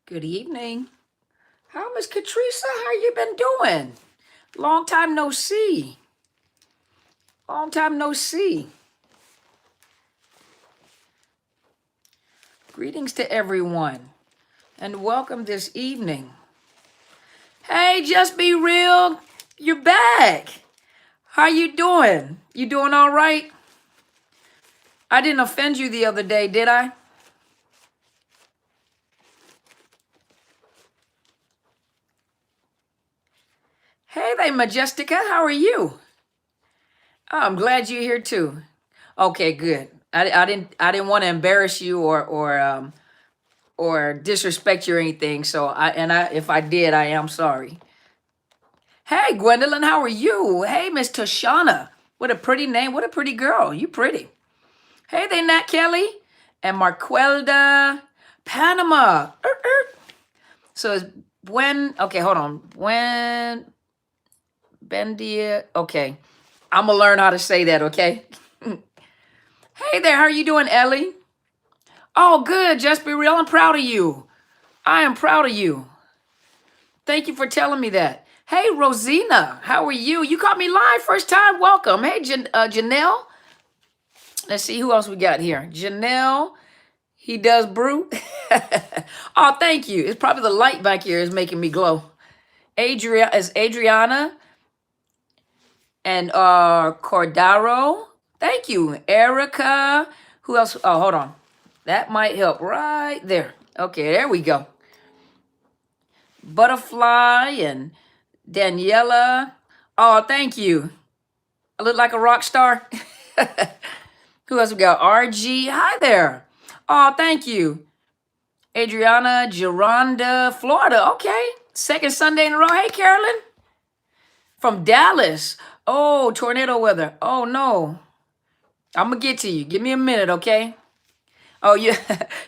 Good evening. How Miss Catrice? How you been doing? Long time no see. Long time no see. Greetings to everyone and welcome this evening. Hey, just be real. You're back. How you doing? You doing all right? I didn't offend you the other day, did I? Hey there, Majestica. How are you? Oh, I'm glad you're here too. Okay, good. I didn't want to embarrass you or disrespect you or anything. So if I did, I am sorry. Hey, Gwendolyn, how are you? Hey, Miss Tashana. What a pretty name. What a pretty girl. You pretty. Hey there, Nat Kelly and Marquelda Panama. So it's okay, hold on. Bendia. Okay. I'm gonna learn how to say that, okay? Hey there, how are you doing, Ellie? Oh, good. Just be real. I'm proud of you. I am proud of you. Thank you for telling me that. Hey, Rosina, how are you? You caught me live first time. Welcome. Hey, Janelle. Let's see who else we got here. Janelle, he does brew. Oh, thank you. It's probably the light back here is making me glow. Adriana and Cordaro. Thank you. Erica. Who else? Oh, hold on. That might help right there. Okay, there we go. Butterfly and Daniela. Oh, thank you. I look like a rock star. Who else we got? RG. Hi there. Oh, thank you. Adriana, Geronda, Florida. Okay. Second Sunday in a row. Hey, Carolyn. From Dallas. Oh, tornado weather. Oh, no. I'm going to get to you. Give me a minute, okay? Oh, yeah.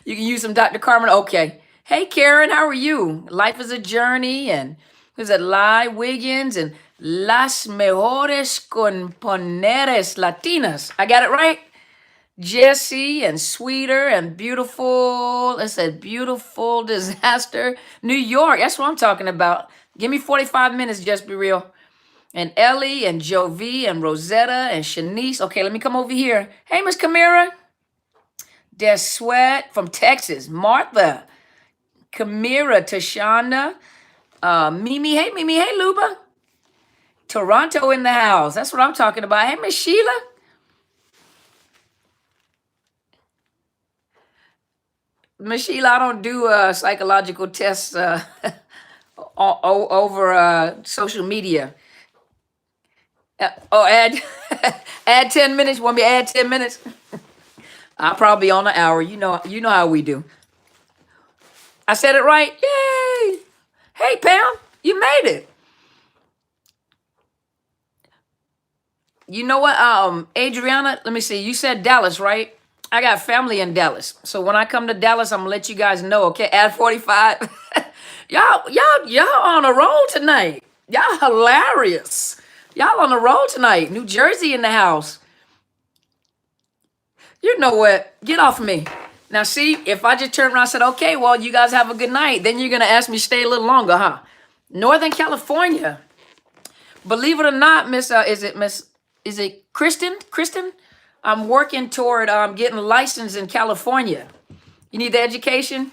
You can use some Dr. Carmen. Okay. Hey, Karen, how are you? Life is a journey. And who's that? Lai Wiggins and Las Mejores Componeras Latinas. I got it right? Jesse and Sweeter and Beautiful. It said Beautiful Disaster. New York. That's what I'm talking about. Give me 45 minutes, just be real. And Ellie and Jovi and Rosetta and Shanice. Okay, let me come over here. Hey, Miss Camira. Des Sweat from Texas. Martha. Camira, Tashana. Mimi. Hey, Mimi. Hey, Luba. Toronto in the house. That's what I'm talking about. Hey, Miss Sheila. Miss Sheila, I don't do psychological tests over social media. Add add 10 minutes. Want me to add 10 minutes? I'll probably be on an hour. You know how we do. I said it right. Yay! Hey, Pam, you made it. You know what? Adriana, let me see. You said Dallas, right? I got family in Dallas. So when I come to Dallas, I'm gonna let you guys know, okay? Add 45. y'all on a roll tonight. Y'all hilarious. Y'all on a roll tonight. New Jersey in the house. You know what? Get off me. Now see, if I just turn around and said, okay, well, you guys have a good night, then you're gonna ask me to stay a little longer, huh? Northern California. Believe it or not, is it Kristen? Kristen? I'm working toward getting licensed in California. You need the education?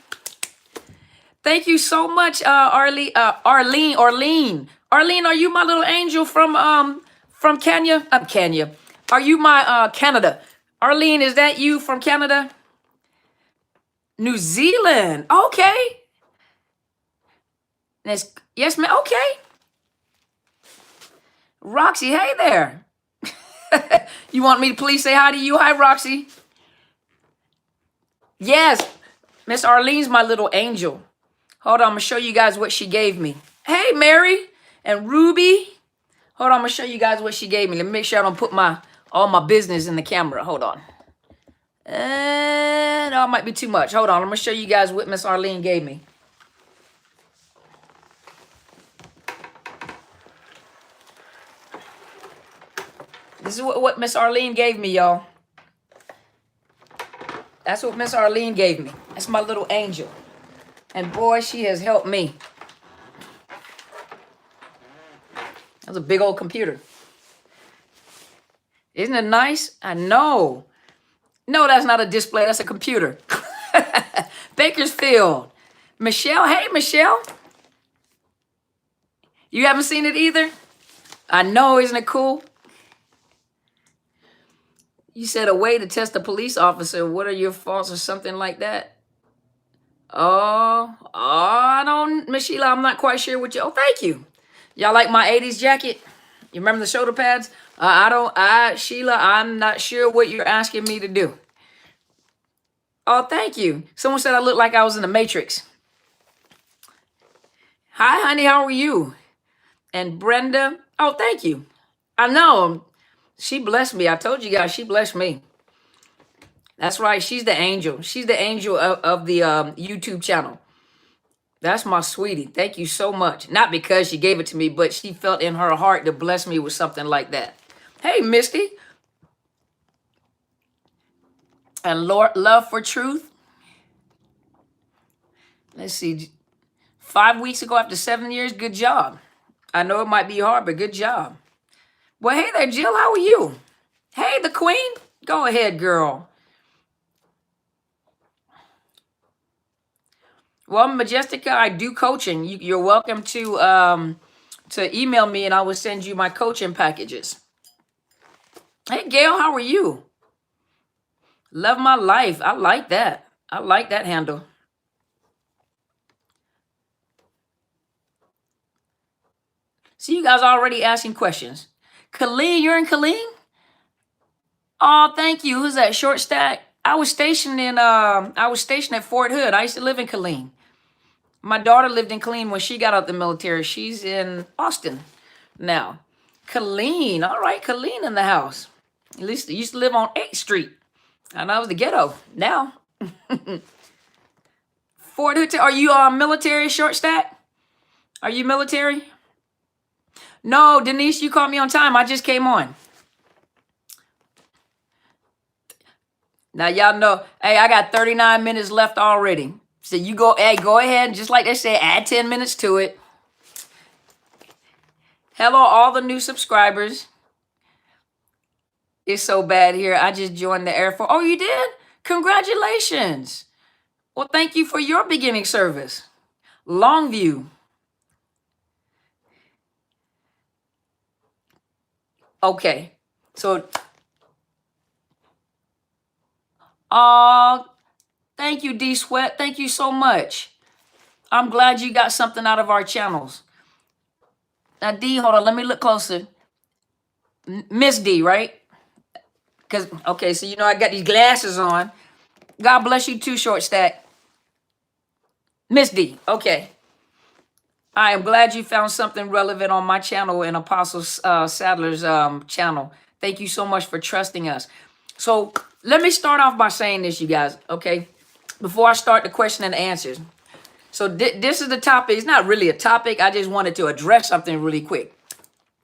Thank you so much, Arlene. Arlene, are you my little angel from Kenya? Kenya. Are you my Canada? Arlene, is that you from Canada? New Zealand. Okay. Yes, ma'am. Okay. Roxy, hey there. You want me to please say hi to you? Hi, Roxy. Yes, Miss Arlene's my little angel. Hold on, I'm gonna show you guys what she gave me. Hey, Mary and Ruby. Hold on, I'm gonna show you guys what she gave me. Let me make sure I don't put all my business in the camera. Hold on. And it might be too much. Hold on, I'm gonna show you guys what Miss Arlene gave me. This is what Miss Arlene gave me, y'all. That's what Miss Arlene gave me. That's my little angel. And boy, she has helped me. That's a big old computer. Isn't it nice? I know. No, that's not a display. That's a computer. Bakersfield. Michelle. Hey, Michelle. You haven't seen it either? I know. Isn't it cool? You said a way to test a police officer. What are your faults or something like that? Oh, I don't, Miss Sheila, I'm not quite sure what you, oh, thank you. Y'all like my 80s jacket? You remember the shoulder pads? Sheila, I'm not sure what you're asking me to do. Oh, thank you. Someone said I looked like I was in the Matrix. Hi, honey, how are you? And Brenda, oh, thank you. I know, she blessed me. I told you guys, she blessed me. That's right, she's the angel. She's the angel of the YouTube channel. That's my sweetie. Thank you so much. Not because she gave it to me, but she felt in her heart to bless me with something like that. Hey, Misty. And Love for Truth. Let's see. 5 weeks ago after 7 years, good job. I know it might be hard, but good job. Well, hey there, Jill. How are you? Hey, the queen. Go ahead, girl. Well, Majestica, I do coaching. You're welcome to email me and I will send you my coaching packages. Hey, Gail, how are you? Love my life. I like that. I like that handle. See, you guys already asking questions. Colleen, you're in Colleen? Oh, thank you. Who's that? Short Stack? I was stationed at Fort Hood. I used to live in Colleen. My daughter lived in Colleen when she got out the military. She's in Austin now. Colleen, all right, Colleen in the house. At least I used to live on 8th Street. And I was the ghetto. Now. Fort Hood, are you military, Short Stack? Are you military? No, Denise, you caught me on time. I just came on. Now y'all know, hey, I got 39 minutes left already. So you go ahead, just like they say, add 10 minutes to it. Hello, all the new subscribers. It's so bad here. I just joined the Air Force. Oh, you did? Congratulations. Well, thank you for your beginning service. Longview. Okay. So, thank you, D Sweat. Thank you so much. I'm glad you got something out of our channels. Now, D, hold on. Let me look closer. Miss D, right? Because, okay, so you know I got these glasses on. God bless you too, Short Stack. Miss D, okay. I am glad you found something relevant on my channel and Apostle Sadler's channel. Thank you so much for trusting us. So let me start off by saying this, you guys, okay? Before I start the question and answers. So this is the topic. It's not really a topic. I just wanted to address something really quick.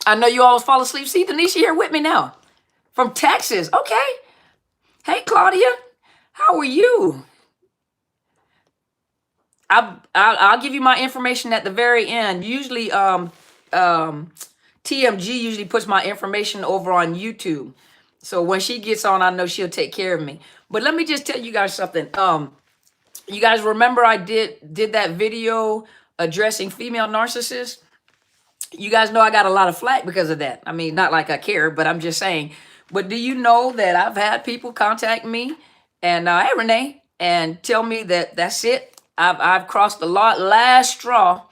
I know you always fall asleep. See, Denisha here with me now. From Texas. Okay. Hey, Claudia. How are you? I'll give you my information at the very end. Usually, TMG usually puts my information over on YouTube. So when she gets on, I know she'll take care of me. But let me just tell you guys something. You guys remember I did that video addressing female narcissists? You guys know I got a lot of flack because of that. I mean, not like I care, but I'm just saying. But do you know that I've had people contact me and, hey, Renee, and tell me that that's it. I've crossed the last straw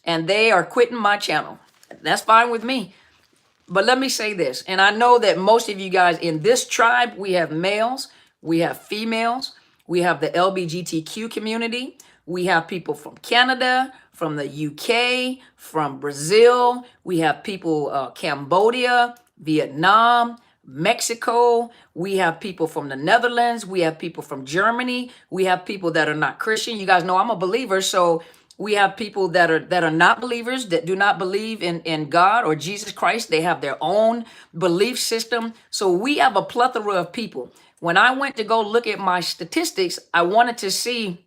and they are quitting my channel. That's fine with me. But let me say this. And I know that most of you guys in this tribe, we have males, we have females, we have the LGBTQ community. We have people from Canada, from the UK, from Brazil. We have people, Cambodia, Vietnam, Mexico. We have people from the Netherlands. We have people from Germany. We have people that are not Christian. You guys know I'm a believer. So we have people that are not believers, that do not believe in God or Jesus Christ. They have their own belief system. So we have a plethora of people. When I went to go look at my statistics, I wanted to see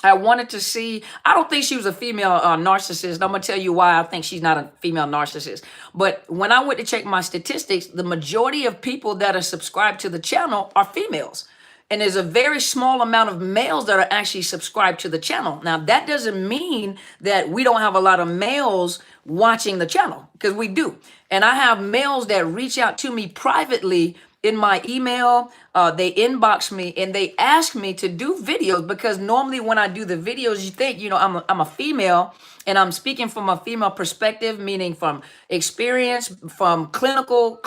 I wanted to see. I don't think she was a female narcissist. I'm gonna tell you why I think she's not a female narcissist. But when I went to check my statistics, the majority of people that are subscribed to the channel are females. And there's a very small amount of males that are actually subscribed to the channel. Now, that doesn't mean that we don't have a lot of males watching the channel, because we do. And I have males that reach out to me privately in my email. They inbox me and they ask me to do videos, because normally when I do the videos, you think, I'm a female and I'm speaking from a female perspective, meaning from experience, from clinical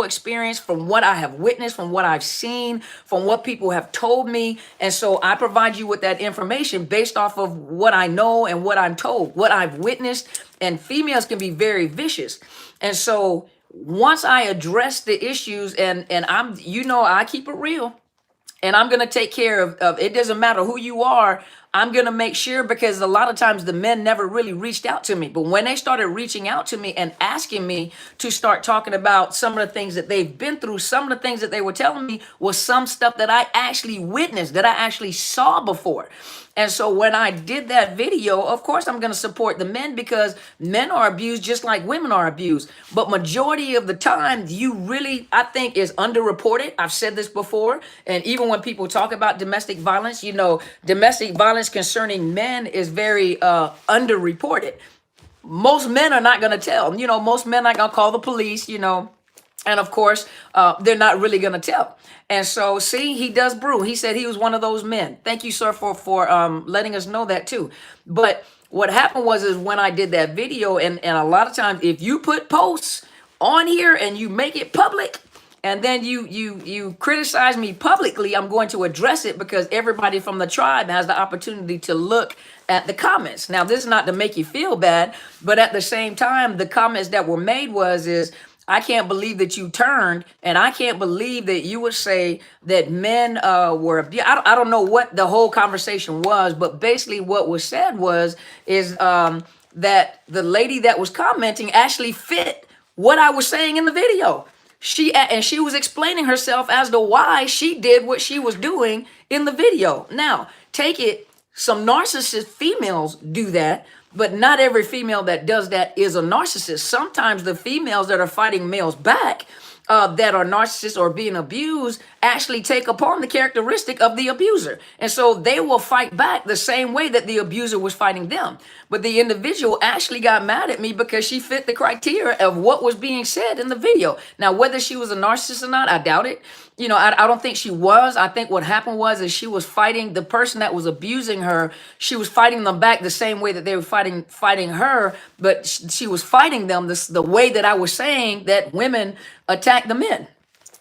experience, from what I have witnessed, from what I've seen, from what people have told me. And so I provide you with that information based off of what I know and what I'm told, what I've witnessed. And females can be very vicious. And so once I address the issues, and I keep it real, and I'm going to take care of it. Doesn't matter who you are. I'm going to make sure, because a lot of times the men never really reached out to me. But when they started reaching out to me and asking me to start talking about some of the things that they've been through, some of the things that they were telling me was some stuff that I actually witnessed, that I actually saw before. And so when I did that video, of course, I'm going to support the men, because men are abused just like women are abused. But majority of the time, I think, is underreported. I've said this before. And even when people talk about domestic violence, domestic violence concerning men is very underreported. Most men are not going to tell. Most men are going to call the police, and of course, they're not really going to tell. And so, see, he does brew. He said he was one of those men. Thank you, sir, for letting us know that too. But what happened is when I did that video, and a lot of times, if you put posts on here and you make it public, and then you criticize me publicly, I'm going to address it, because everybody from the tribe has the opportunity to look at the comments. Now, this is not to make you feel bad, but at the same time, the comments that were made is, I can't believe that you turned, and I can't believe that you would say that men were abused. I don't know what the whole conversation was, but basically what was said is that the lady that was commenting actually fit what I was saying in the video. She was explaining herself as to why she did what she was doing in the video. Now, take it, some narcissist females do that, but not every female that does that is a narcissist. Sometimes the females that are fighting males back, that are narcissists or being abused, actually take upon the characteristic of the abuser. And so they will fight back the same way that the abuser was fighting them. But the individual actually got mad at me because she fit the criteria of what was being said in the video. Now, whether she was a narcissist or not, I doubt it. I don't think she was. I think what happened is she was fighting the person that was abusing her. She was fighting them back the same way that they were fighting her, but she was fighting them the way that I was saying that women attack the men.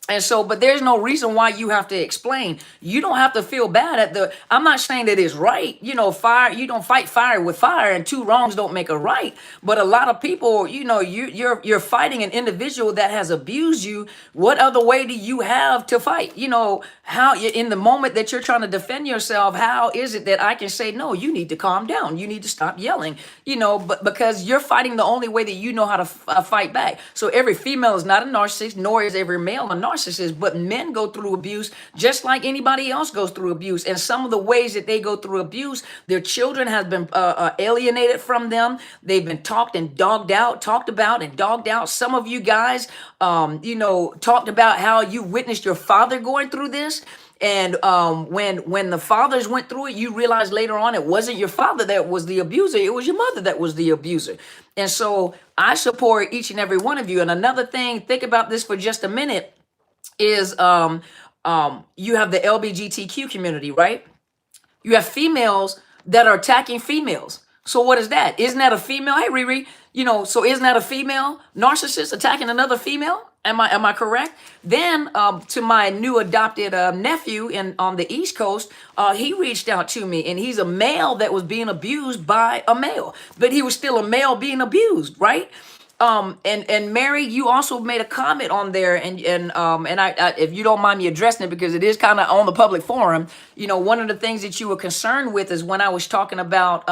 And so, but there's no reason why you have to explain. You don't have to feel bad I'm not saying that it's right. Fire, you don't fight fire with fire, and two wrongs don't make a right. But a lot of people, you're fighting an individual that has abused you. What other way do you have to fight? How in the moment that you're trying to defend yourself, how is it that I can say, no, you need to calm down. You need to stop yelling, but because you're fighting the only way that you know how to fight back. So every female is not a narcissist, nor is every male a narcissist, but men go through abuse just like anybody else goes through abuse. And some of the ways that they go through abuse, their children have been alienated from them. They've been talked about and dogged out. Some of you guys, talked about how you witnessed your father going through this. And when the fathers went through it, you realize later on it wasn't your father that was the abuser. It was your mother that was the abuser. And so I support each and every one of you. And another thing, think about this for just a minute, is you have the LGBTQ community, right? You have females that are attacking females. So what is that? Isn't that a female? Hey, Riri, so isn't that a female narcissist attacking another female? Am I correct? Then to my new adopted nephew on the East Coast, he reached out to me, and he's a male that was being abused by a male, but he was still a male being abused, right? And Mary, you also made a comment on there, and I if you don't mind me addressing it, because it is kind of on the public forum. One of the things that you were concerned with is when I was talking about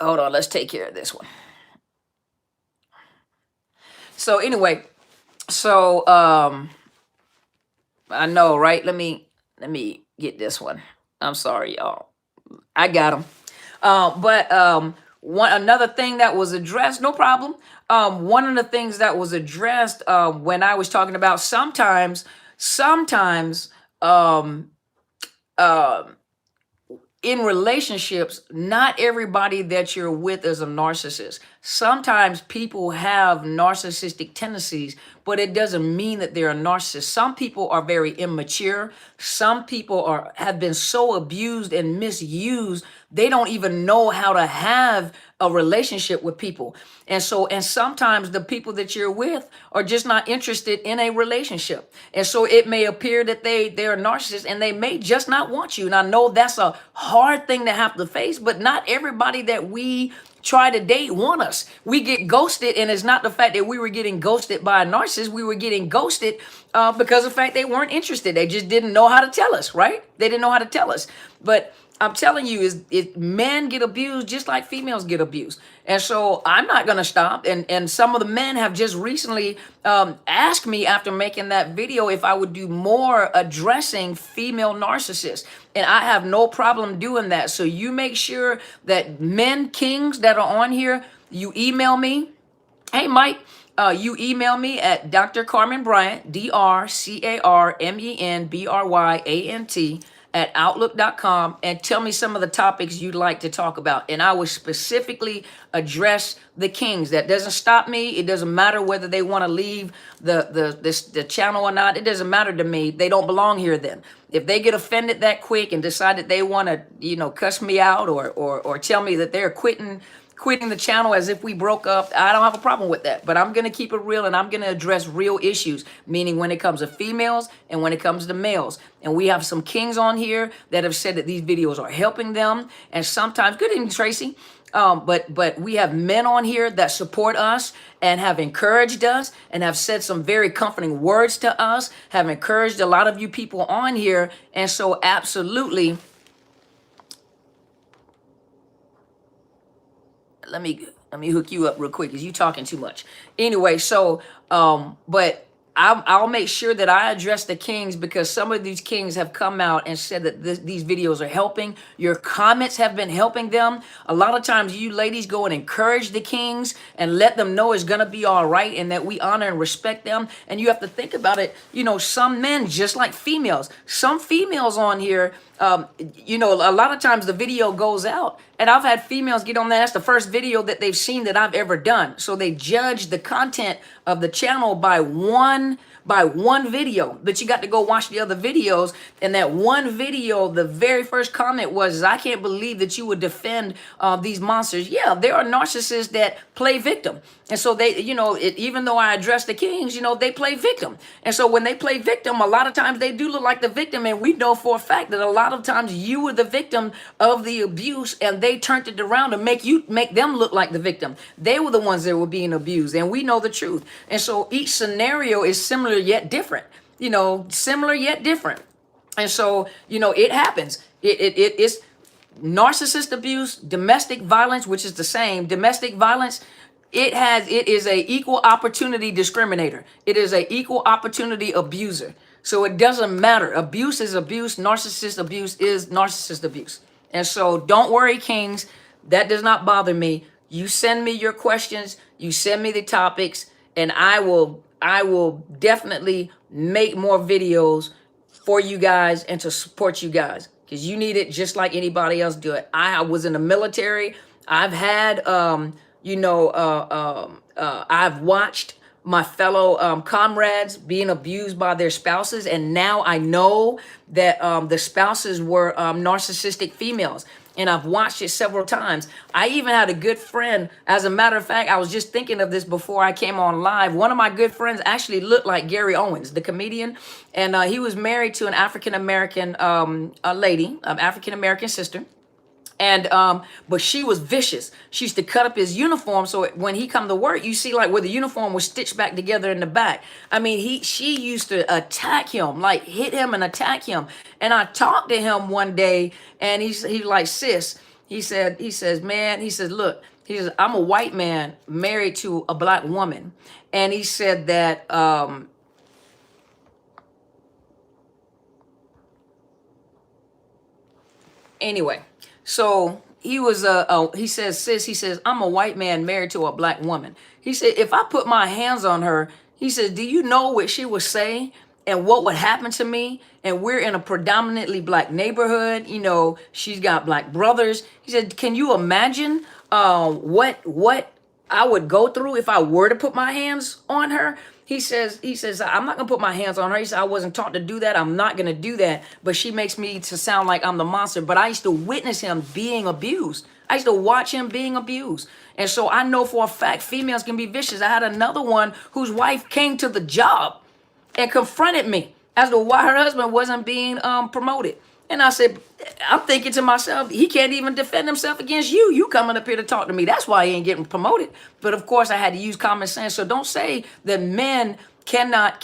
hold on, let's take care of this one. So anyway, I know, right? Let me get this one. I'm sorry, y'all. I got them. But one another thing that was addressed, no problem. One of the things that was addressed when I was talking about sometimes um, uh, in relationships, not everybody that you're with is a narcissist. Sometimes people have narcissistic tendencies, but it doesn't mean that they're a narcissist. Some people are very immature. Some people have been so abused and misused, they don't even know how to have a relationship with people. And sometimes the people that you're with are just not interested in a relationship. And so it may appear that they're narcissists and they may just not want you. And I know that's a hard thing to have to face, but not everybody that we try to date want us. We get ghosted, and it's not the fact that we were getting ghosted by a narcissist. We were getting ghosted because of the fact they weren't interested. They just didn't know how to tell us, right? They didn't know how to tell us. But I'm telling you, is men get abused just like females get abused. And so I'm not going to stop. And some of the men have just recently asked me after making that video if I would do more addressing female narcissists. And I have no problem doing that. So you make sure that men kings that are on here, you email me. Hey, Mike, you email me at Dr. Carmen Bryant, DrCarmenBryant, at outlook.com, and tell me some of the topics you'd like to talk about. And I will specifically address the kings. That doesn't stop me. It doesn't matter whether they want to leave the channel or not. It doesn't matter to me. They don't belong here then. If they get offended that quick and decide that they want to, cuss me out or tell me that they're quitting the channel as if we broke up, I don't have a problem with that. But I'm going to keep it real, and I'm going to address real issues, meaning when it comes to females and when it comes to males. And we have some kings on here that have said that these videos are helping them. And sometimes, good evening, Tracy. But we have men on here that support us and have encouraged us and have said some very comforting words to us, have encouraged a lot of you people on here. And so absolutely, let me hook you up real quick because you talking too much. Anyway, so but I'll make sure that I address the kings, because some of these kings have come out and said that these videos are helping. Your comments have been helping them. A lot of times you ladies go and encourage the kings and let them know it's going to be all right and that we honor and respect them. And you have to think about it. Some men, just like females, some females on here, a lot of times the video goes out, and I've had females get on there. That's the first video that they've seen that I've ever done. So they judge the content of the channel by one video, but you got to go watch the other videos. And that one video, the very first comment was, I can't believe that you would defend these monsters. Yeah, there are narcissists that play victim. And so they, even though I address the kings, they play victim. And so when they play victim, a lot of times they do look like the victim. And we know for a fact that a lot of times you were the victim of the abuse, and they turned it around to make them look like the victim. They were the ones that were being abused, and we know the truth. And so each scenario is similar yet different. Similar yet different. And so, it happens. It's narcissist abuse, domestic violence, which is the same. Domestic violence, it is a equal opportunity discriminator. It is a equal opportunity abuser. So it doesn't matter. Abuse is abuse. Narcissist abuse is narcissist abuse. And so don't worry, kings. That does not bother me. You send me your questions. You send me the topics, and I will definitely make more videos for you guys and to support you guys, because you need it just like anybody else do it. I was in the military. I've had, I've watched my fellow comrades being abused by their spouses, and now I know that the spouses were narcissistic females. And I've watched it several times. I even had a good friend. As a matter of fact, I was just thinking of this before I came on live. One of my good friends actually looked like Gary Owens, the comedian. And he was married to an African-American lady, an African-American sister. And but she was vicious. She used to cut up his uniform, so when he come to work, you see like where the uniform was stitched back together in the back. I mean, she used to attack him, like hit him and attack him. And I talked to him one day, and he's like, sis, he says, man, he says, look, he says, I'm a white man married to a black woman. And he said that Anyway, so he was he says, sis, he says, I'm a white man married to a black woman. He said, if I put my hands on her, he said, do you know what she would say and what would happen to me? And we're in a predominantly black neighborhood. You know, she's got black brothers. He said, can you imagine what I would go through if I were to put my hands on her? He says, I'm not gonna put my hands on her. He said, I wasn't taught to do that. I'm not gonna do that. But she makes me to sound like I'm the monster. But I used to witness him being abused. I used to watch him being abused. And so I know for a fact females can be vicious. I had another one whose wife came to the job and confronted me as to why her husband wasn't being promoted. And I said, I'm thinking to myself, he can't even defend himself against you. You coming up here to talk to me. That's why he ain't getting promoted. But of course, I had to use common sense. So don't say that men cannot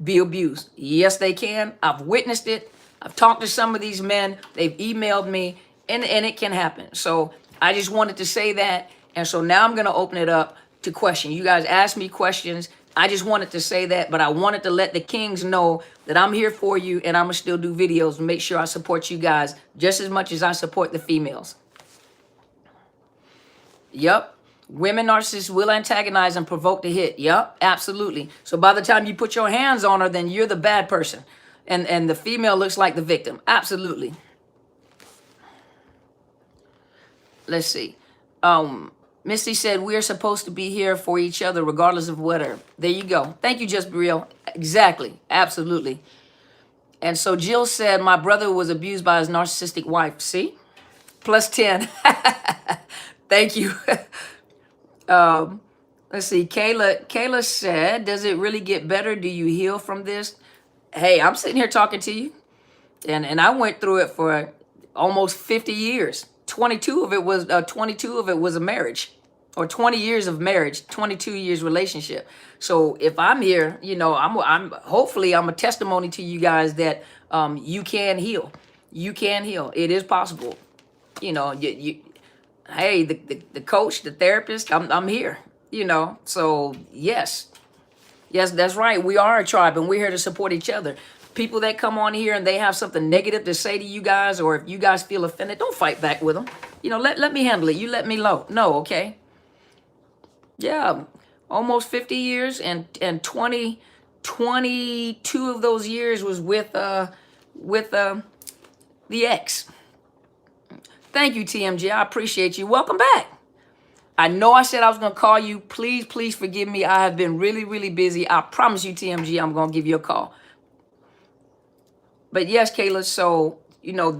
be abused. Yes, they can. I've witnessed it. I've talked to some of these men. They've emailed me, and it can happen. So I just wanted to say that. And so now I'm going to open it up to questions. You guys ask me questions. I just wanted to say that, but I wanted to let the kings know that I'm here for you, and I'm going to still do videos and make sure I support you guys just as much as I support the females. Yep. Women narcissists will antagonize and provoke to hit. Yep, absolutely. So by the time you put your hands on her, then you're the bad person. And the female looks like the victim. Absolutely. Let's see. Misty said, we're supposed to be here for each other regardless of whatever. There you go. Thank you, Just Brielle. Exactly. Absolutely. And so Jill said, my brother was abused by his narcissistic wife. See? Plus 10. Thank you. Let's see. Kayla said, does it really get better? Do you heal from this? Hey, I'm sitting here talking to you. And I went through it for almost 50 years. 22 of it was a marriage, or 20 years of marriage, 22 years relationship. So if I'm here, you know, I'm hopefully I'm a testimony to you guys that you can heal. You can heal. It is possible. You know, hey, the coach, the therapist, I'm here. You know, so yes, that's right. We are a tribe, and we're here to support each other. People that come on here and they have something negative to say to you guys, or if you guys feel offended, don't fight back with them. You know, let me handle it. You let me know, okay? Yeah, almost 50 years, and 22 of those years was with the ex. Thank you, TMG. I appreciate you. Welcome back. I know I said I was going to call you. Please forgive me. I have been really busy. I promise you, TMG, I'm going to give you a call. But yes, Kayla, so, you know,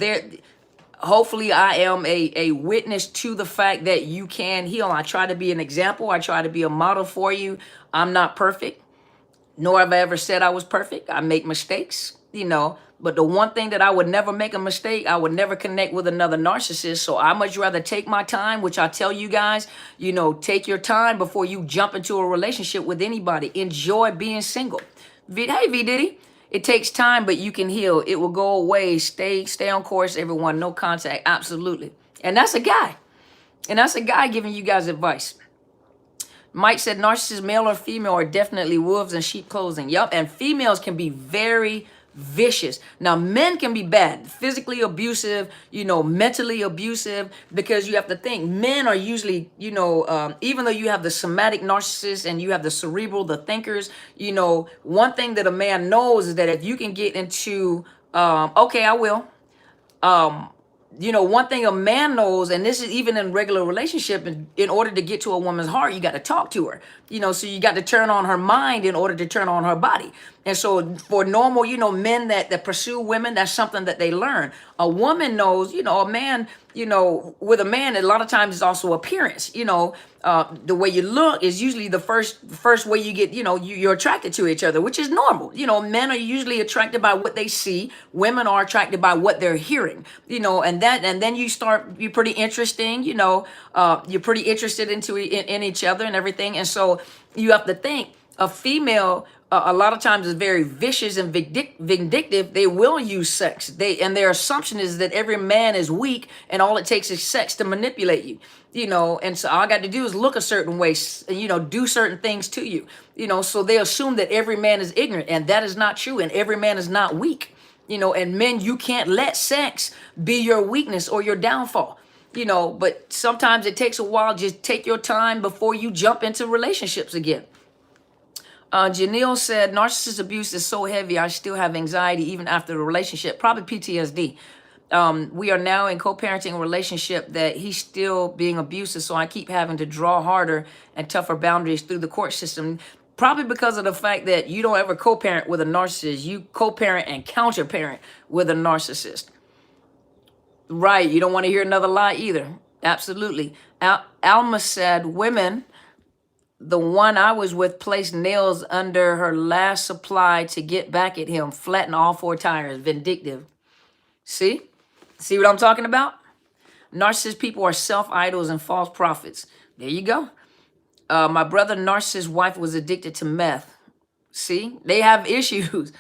hopefully I am a witness to the fact that you can heal. I try to be an example. I try to be a model for you. I'm not perfect, nor have I ever said I was perfect. I make mistakes, you know. But the one thing that I would never make a mistake, I would never connect with another narcissist. So I much rather take my time, which I tell you guys, you know, take your time before you jump into a relationship with anybody. Enjoy being single. Hey, V Diddy. It takes time, but you can heal. It will go away. Stay on course, everyone. No contact. Absolutely. And that's a guy. And that's a guy giving you guys advice. Mike said narcissists, male or female, are definitely wolves in sheep clothing. Yup. And females can be very vicious. Now, men can be bad, physically abusive, you know, mentally abusive, because you have to think men are usually, you know, even though you have the somatic narcissists and you have the cerebral, the thinkers, you know, one thing that a man knows is that if you can get into, okay, I will, you know, one thing a man knows, and this is even in regular relationship, in order to get to a woman's heart, you got to talk to her, you know, so you got to turn on her mind in order to turn on her body. And so for normal, you know, men that pursue women, that's something that they learn. A woman knows, you know, a man, you know, with a man, a lot of times it's also appearance, you know, the way you look is usually the first way you get, you know, you're attracted to each other, which is normal. You know, men are usually attracted by what they see. Women are attracted by what they're hearing, you know, and then you're pretty interesting, you know, you're pretty interested in each other and everything. And so you have to think a female, a lot of times is very vicious and vindictive. They will use sex. And their assumption is that every man is weak and all it takes is sex to manipulate you, you know. And so all I got to do is look a certain way, you know, do certain things to you, you know. So they assume that every man is ignorant, and that is not true. And every man is not weak. And men, you can't let sex be your weakness or your downfall. But sometimes it takes a while. Just take your time before you jump into relationships again. Janelle said, narcissist abuse is so heavy, I still have anxiety even after the relationship, probably PTSD. We are now in co-parenting relationship that he's still being abusive, so I keep having to draw harder and tougher boundaries through the court system. Probably because of the fact that you don't ever co-parent with a narcissist. You co-parent and counter-parent with a narcissist. Right, you don't want to hear another lie either. Absolutely. Alma said, women, the one I was with placed nails under her last supply to get back at him, flatten all 4 tires, vindictive. See what I'm talking about? Narcissist people are self-idols and false prophets. There you go. My brother narcissist wife was addicted to meth. See, they have issues.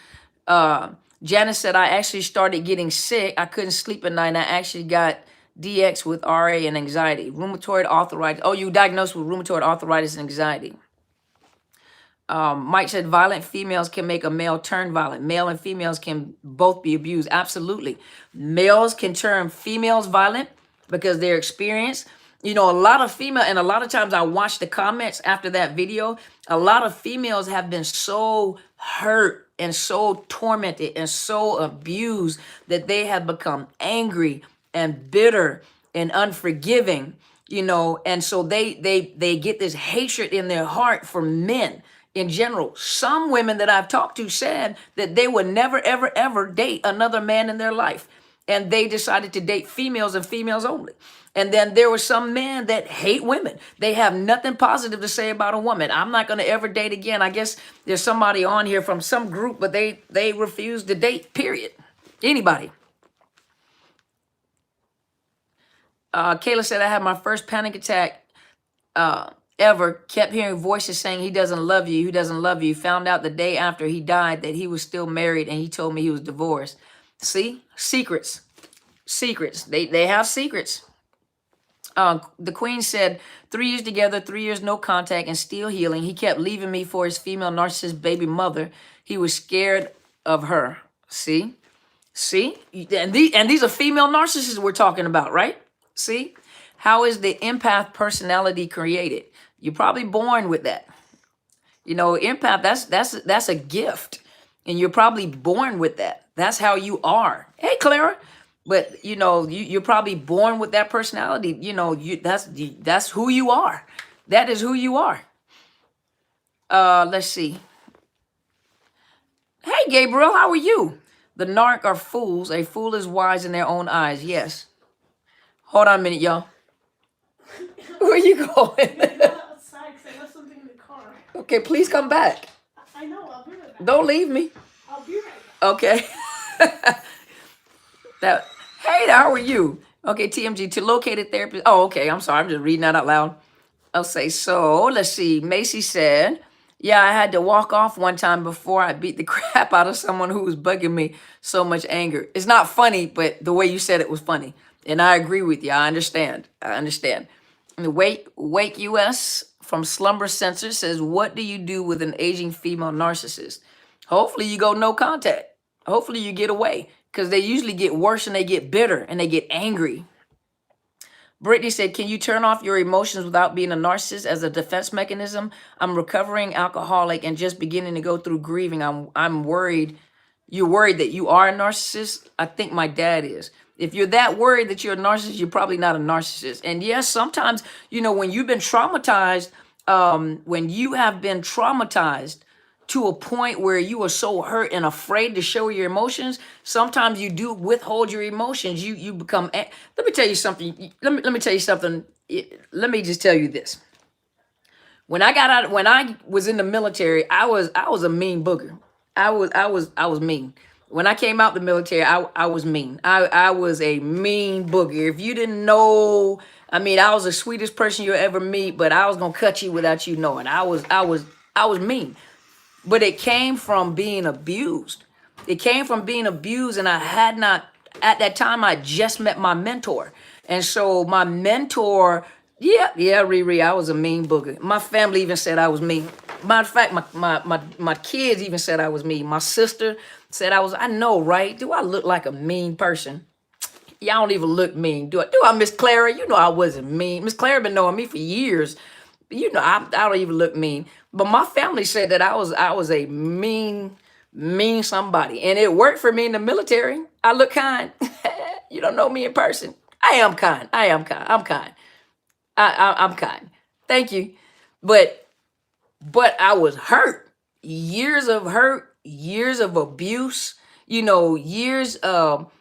Janice said, I actually started getting sick. I couldn't sleep at night. And I actually got DX with RA and anxiety. Rheumatoid arthritis. Oh, you diagnosed with rheumatoid arthritis and anxiety. Mike said, violent females can make a male turn violent. Male and females can both be abused. Absolutely. Males can turn females violent because they're experienced. A lot of female, and a lot of times I watch the comments after that video. A lot of females have been so hurt and so tormented and so abused that they have become angry and bitter and unforgiving, and so they get this hatred in their heart for men in general. Some women that I've talked to said that they would never, ever, ever date another man in their life. And they decided to date females and females only. And then there were some men that hate women. They have nothing positive to say about a woman. I'm not going to ever date again. I guess there's somebody on here from some group, but they refuse to date, period. Anybody. Kayla said, I had my first panic attack ever. Kept hearing voices saying he doesn't love you, he doesn't love you. Found out the day after he died that he was still married and he told me he was divorced. See? Secrets. They have secrets. The queen said, 3 years together, 3 years no contact and still healing. He kept leaving me for his female narcissist baby mother. He was scared of her. See? And these are female narcissists we're talking about, right? See? How is the empath personality created? You're probably born with that. Empath, that's a gift. And you're probably born with that. That's how you are. Hey, Clara. But, you're probably born with that personality. That's who you are. That is who you are. Let's see. Hey, Gabriel, how are you? The narc are fools. A fool is wise in their own eyes. Yes. Hold on a minute, y'all. Where are you going? Outside because I left something in the car. Okay, please come back. I know. I'll be right back. Don't leave me. I'll be right back. Okay. Hey, how are you? Okay, TMG, to locate a therapist. Oh, okay. I'm sorry. I'm just reading that out loud. I'll say, so let's see. Macy said, yeah, I had to walk off one time before I beat the crap out of someone who was bugging me so much anger. It's not funny, but the way you said it was funny. And I agree with you. I understand. And Wake US from Slumber Sensor says, what do you do with an aging female narcissist? Hopefully you go no contact. Hopefully you get away, because they usually get worse and they get bitter and they get angry. Brittany said, can you turn off your emotions without being a narcissist as a defense mechanism? I'm recovering alcoholic and just beginning to go through grieving. I'm worried. You're worried that you are a narcissist? I think my dad is. If you're that worried that you're a narcissist, you're probably not a narcissist. And yes, sometimes, when you've been traumatized, when you have been traumatized to a point where you are so hurt and afraid to show your emotions, sometimes you do withhold your emotions. You become. Let me tell you something. Let me tell you something. Let me just tell you this. When I was in the military, I was a mean booger. I was mean. When I came out the military, I was mean. I was a mean booger. If you didn't know, I was the sweetest person you'll ever meet, but I was gonna cut you without you knowing. I was mean. But it came from being abused. It came from being abused, and I had not, at that time, I just met my mentor. And so my mentor Yeah, Riri, I was a mean booger. My family even said I was mean. Matter of fact, my kids even said I was mean. My sister said I was. I know, right? Do I look like a mean person? Y'all don't even look mean. Do I, Miss Clara? You know I wasn't mean. Miss Clara been knowing me for years. You know I don't even look mean. But my family said that I was a mean somebody, and it worked for me in the military. I look kind. You don't know me in person. I am kind. I am kind. I'm kind. I'm kind. Thank you. But I was hurt. Hurt, years of abuse, years of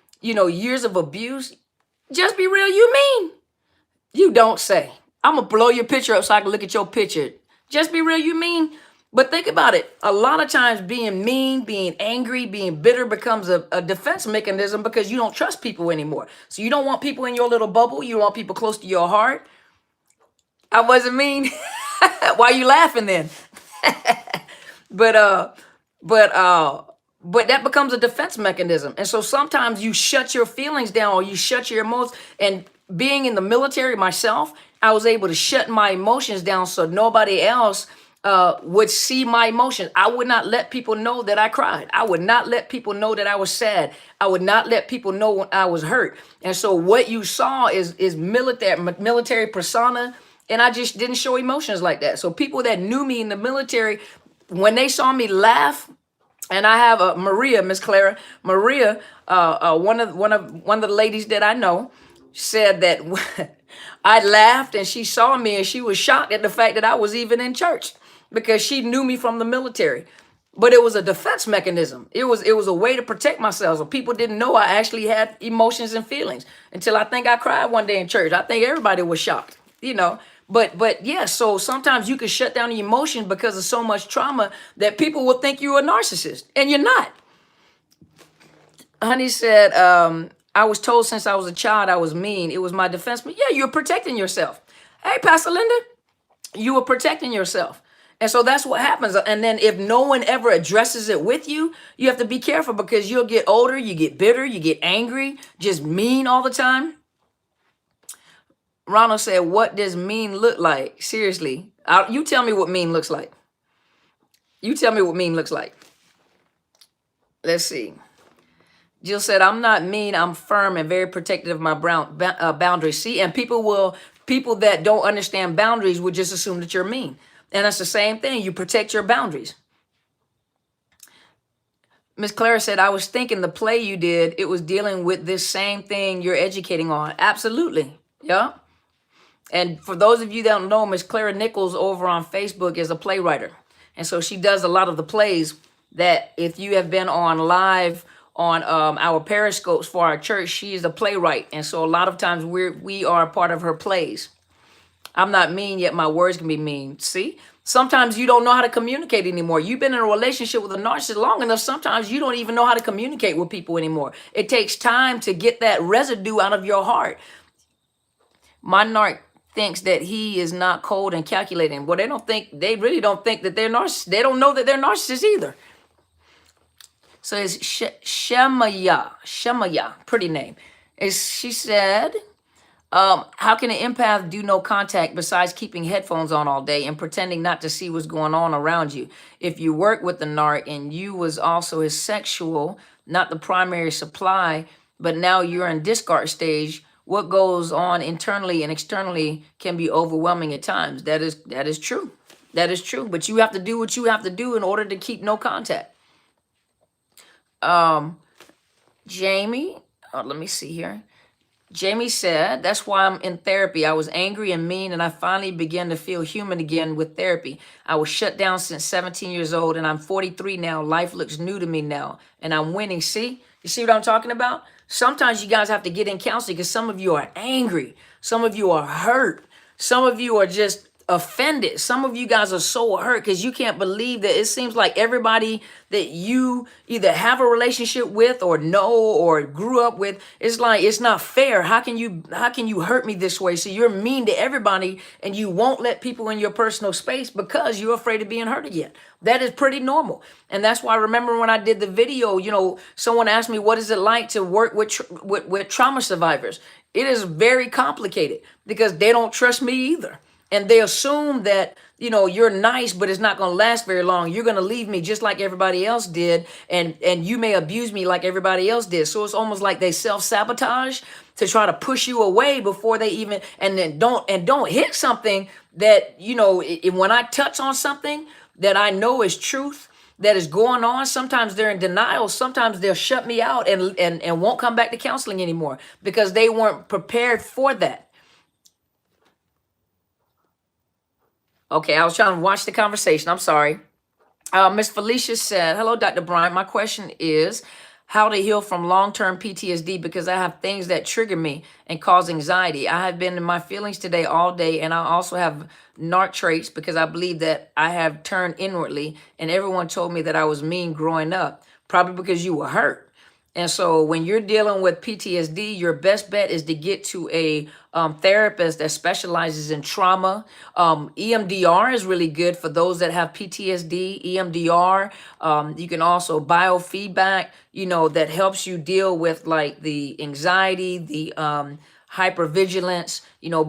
abuse. Just be real, you mean? You don't say. I'm gonna blow your picture up so I can look at your picture. Just be real, you mean? But think about it. A lot of times being mean, being angry, being bitter becomes a defense mechanism because you don't trust people anymore. So you don't want people in your little bubble. You want people close to your heart. I wasn't mean. Why you laughing then? But but uh but that becomes a defense mechanism. And so sometimes you shut your feelings down or you shut your emotions. And being in the military myself, I was able to shut my emotions down so nobody else would see my emotions. I would not let people know that I cried. I would not let people know that I was sad. I would not let people know when I was hurt. And so what you saw is military persona. And I just didn't show emotions like that. So people that knew me in the military, when they saw me laugh, and I have a Maria, Miss Clara, Maria, one of the ladies that I know, said that I laughed and she saw me and she was shocked at the fact that I was even in church because she knew me from the military. But it was a defense mechanism. It was a way to protect myself. So people didn't know I actually had emotions and feelings until I think I cried one day in church. I think everybody was shocked, you know. But yeah, so sometimes you can shut down the emotion because of so much trauma that people will think you're a narcissist, and you're not. Honey said, I was told since I was a child I was mean. It was my defense. But yeah, you're protecting yourself. Hey, Pastor Linda, you were protecting yourself. And so that's what happens. And then if no one ever addresses it with you, you have to be careful because you'll get older, you get bitter, you get angry, just mean all the time. Ronald said, what does mean look like? Seriously, you tell me what mean looks like. You tell me what mean looks like. Let's see. Jill said, I'm not mean. I'm firm and very protective of my boundaries. See, and people that don't understand boundaries would just assume that you're mean. And that's the same thing. You protect your boundaries. Miss Clara said, I was thinking the play you did, it was dealing with this same thing you're educating on. Absolutely. Yeah. And for those of you that don't know, Miss Clara Nichols over on Facebook is a playwright. And so she does a lot of the plays that if you have been on live on our periscopes for our church, she is a playwright. And so a lot of times we are a part of her plays. I'm not mean, yet my words can be mean. See, sometimes you don't know how to communicate anymore. You've been in a relationship with a narcissist long enough. Sometimes you don't even know how to communicate with people anymore. It takes time to get that residue out of your heart. My narc thinks that he is not cold and calculating. Well, they really don't think that they're narcissists. They don't know that they're narcissists either. So it's Shemaya, pretty name. She said, how can an empath do no contact besides keeping headphones on all day and pretending not to see what's going on around you? If you work with the narc and you was also his sexual, not the primary supply, but now you're in discard stage, what goes on internally and externally can be overwhelming at times. That is true. That is true. But you have to do what you have to do in order to keep no contact. Jamie, let me see here. Jamie said, that's why I'm in therapy. I was angry and mean, and I finally began to feel human again with therapy. I was shut down since 17 years old, and I'm 43 now. Life looks new to me now, and I'm winning. See? You see what I'm talking about? Sometimes you guys have to get in counseling because some of you are angry. Some of you are hurt. Some of you are just offended. Some of you guys are so hurt because you can't believe that it seems like everybody that you either have a relationship with or know or grew up with, it's like it's not fair. How can you hurt me this way? So you're mean to everybody and you won't let people in your personal space because you're afraid of being hurt again. That is pretty normal. And that's why I remember when I did the video, someone asked me, what is it like to work with trauma survivors? It is very complicated because they don't trust me either. And they assume that, you're nice, but it's not going to last very long. You're going to leave me just like everybody else did. And you may abuse me like everybody else did. So it's almost like they self-sabotage to try to push you away before they even, and then don't hit something that, when I touch on something that I know is truth, that is going on. Sometimes they're in denial. Sometimes they'll shut me out and won't come back to counseling anymore because they weren't prepared for that. Okay, I was trying to watch the conversation. I'm sorry. Miss Felicia said, hello, Dr. Bryant. My question is how to heal from long-term PTSD because I have things that trigger me and cause anxiety. I have been in my feelings today all day, and I also have narc traits because I believe that I have turned inwardly, and everyone told me that I was mean growing up, probably because you were hurt. And so when you're dealing with PTSD, your best bet is to get to a therapist that specializes in trauma. EMDR is really good for those that have PTSD, EMDR. You can also biofeedback, that helps you deal with like the anxiety, the hypervigilance,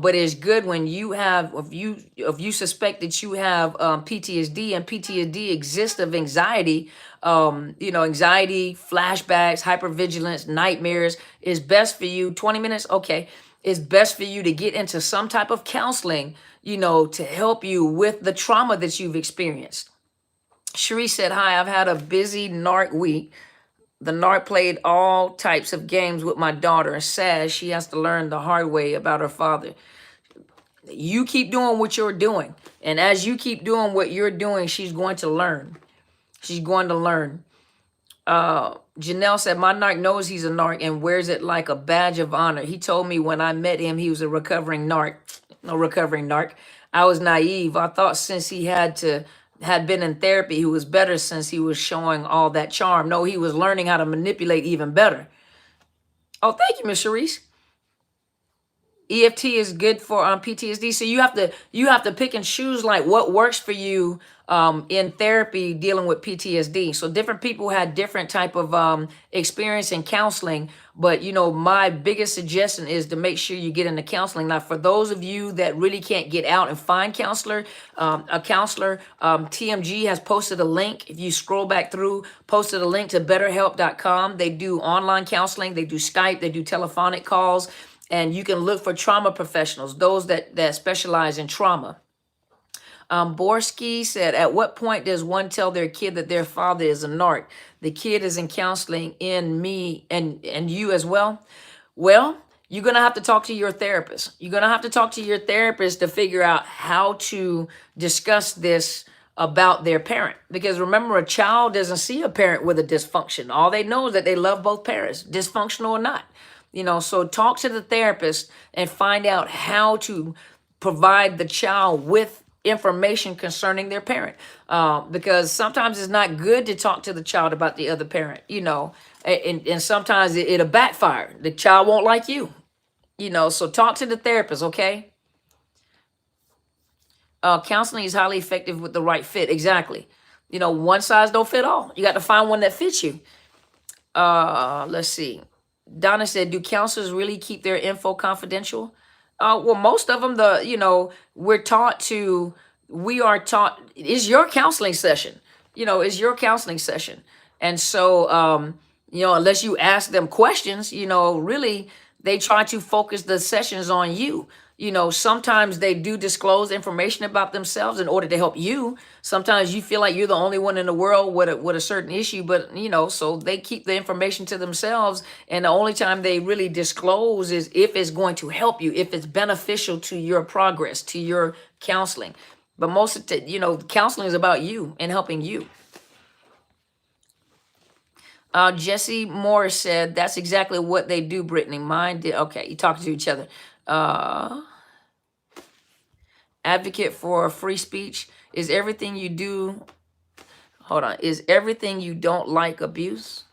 but it's good when you have, if you suspect that you have PTSD, and PTSD exists of anxiety, anxiety, flashbacks, hypervigilance, nightmares, is best for you. 20 minutes, okay. It's best for you to get into some type of counseling, to help you with the trauma that you've experienced. Cherie said, hi, I've had a busy narc week. The narc played all types of games with my daughter and says she has to learn the hard way about her father. You keep doing what you're doing. And as you keep doing what you're doing, she's going to learn. She's going to learn. Janelle said, my narc knows he's a narc and wears it like a badge of honor. He told me when I met him, he was a recovering narc. No recovering narc. I was naive. I thought since he had been in therapy, he was better since he was showing all that charm. No, he was learning how to manipulate even better. Oh, thank you, Miss Charisse. EFT is good for PTSD. So you have to pick and choose like what works for you in therapy dealing with PTSD. So different people had different type of experience in counseling. But my biggest suggestion is to make sure you get into counseling. Now, for those of you that really can't get out and find a counselor, TMG has posted a link. If you scroll back through, posted a link to BetterHelp.com. They do online counseling. They do Skype. They do telephonic calls. And you can look for trauma professionals, those that specialize in trauma. Borski said, at what point does one tell their kid that their father is a narc? The kid is in counseling in me and you as well. Well, you're going to have to talk to your therapist. You're going to have to talk to your therapist to figure out how to discuss this about their parent. Because remember, a child doesn't see a parent with a dysfunction. All they know is that they love both parents, dysfunctional or not. So talk to the therapist and find out how to provide the child with information concerning their parent. Because sometimes it's not good to talk to the child about the other parent, and sometimes it'll backfire. The child won't like you, so talk to the therapist, okay? Counseling is highly effective with the right fit. Exactly. One size don't fit all. You got to find one that fits you. Let's see. Donna said, do counselors really keep their info confidential? Well, most of them, we are taught, it's your counseling session. It's your counseling session. And so, unless you ask them questions, really, they try to focus the sessions on you. Sometimes they do disclose information about themselves in order to help you. Sometimes you feel like you're the only one in the world with a certain issue, but so they keep the information to themselves. And the only time they really disclose is if it's going to help you, if it's beneficial to your progress, to your counseling. But most of the, counseling is about you and helping you. Jesse Morris said, that's exactly what they do, Brittany. Mine did. Okay, you talking to each other. advocate for free speech. Is everything you do, hold on, is everything you don't like abuse?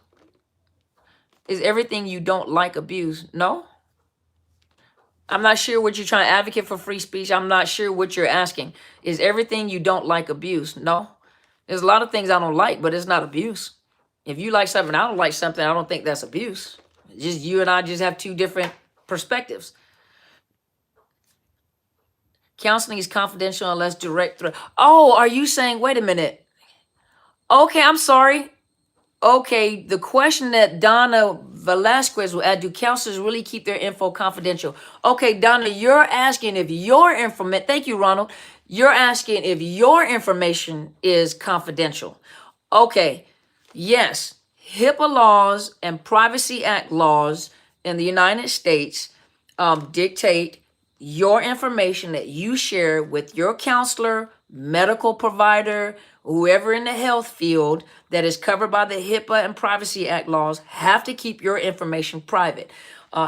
Is everything you don't like abuse? No? I'm not sure what you're trying to advocate for free speech. I'm not sure what you're asking. Is everything you don't like abuse? No. There's a lot of things I don't like, but it's not abuse. If you like something, I don't like something, I don't think that's abuse. Just you and I just have two different perspectives. Counseling is confidential unless direct threat. Oh, are you saying, wait a minute. Okay, I'm sorry. Okay, the question that Donna Velasquez will add, do counselors really keep their info confidential? Okay, Donna, you're asking if your information, thank you, Ronald. You're asking if your information is confidential. Okay, yes, HIPAA laws and Privacy Act laws in the United States dictate your information that you share with your counselor, medical provider, whoever in the health field that is covered by the HIPAA and Privacy Act laws have to keep your information private.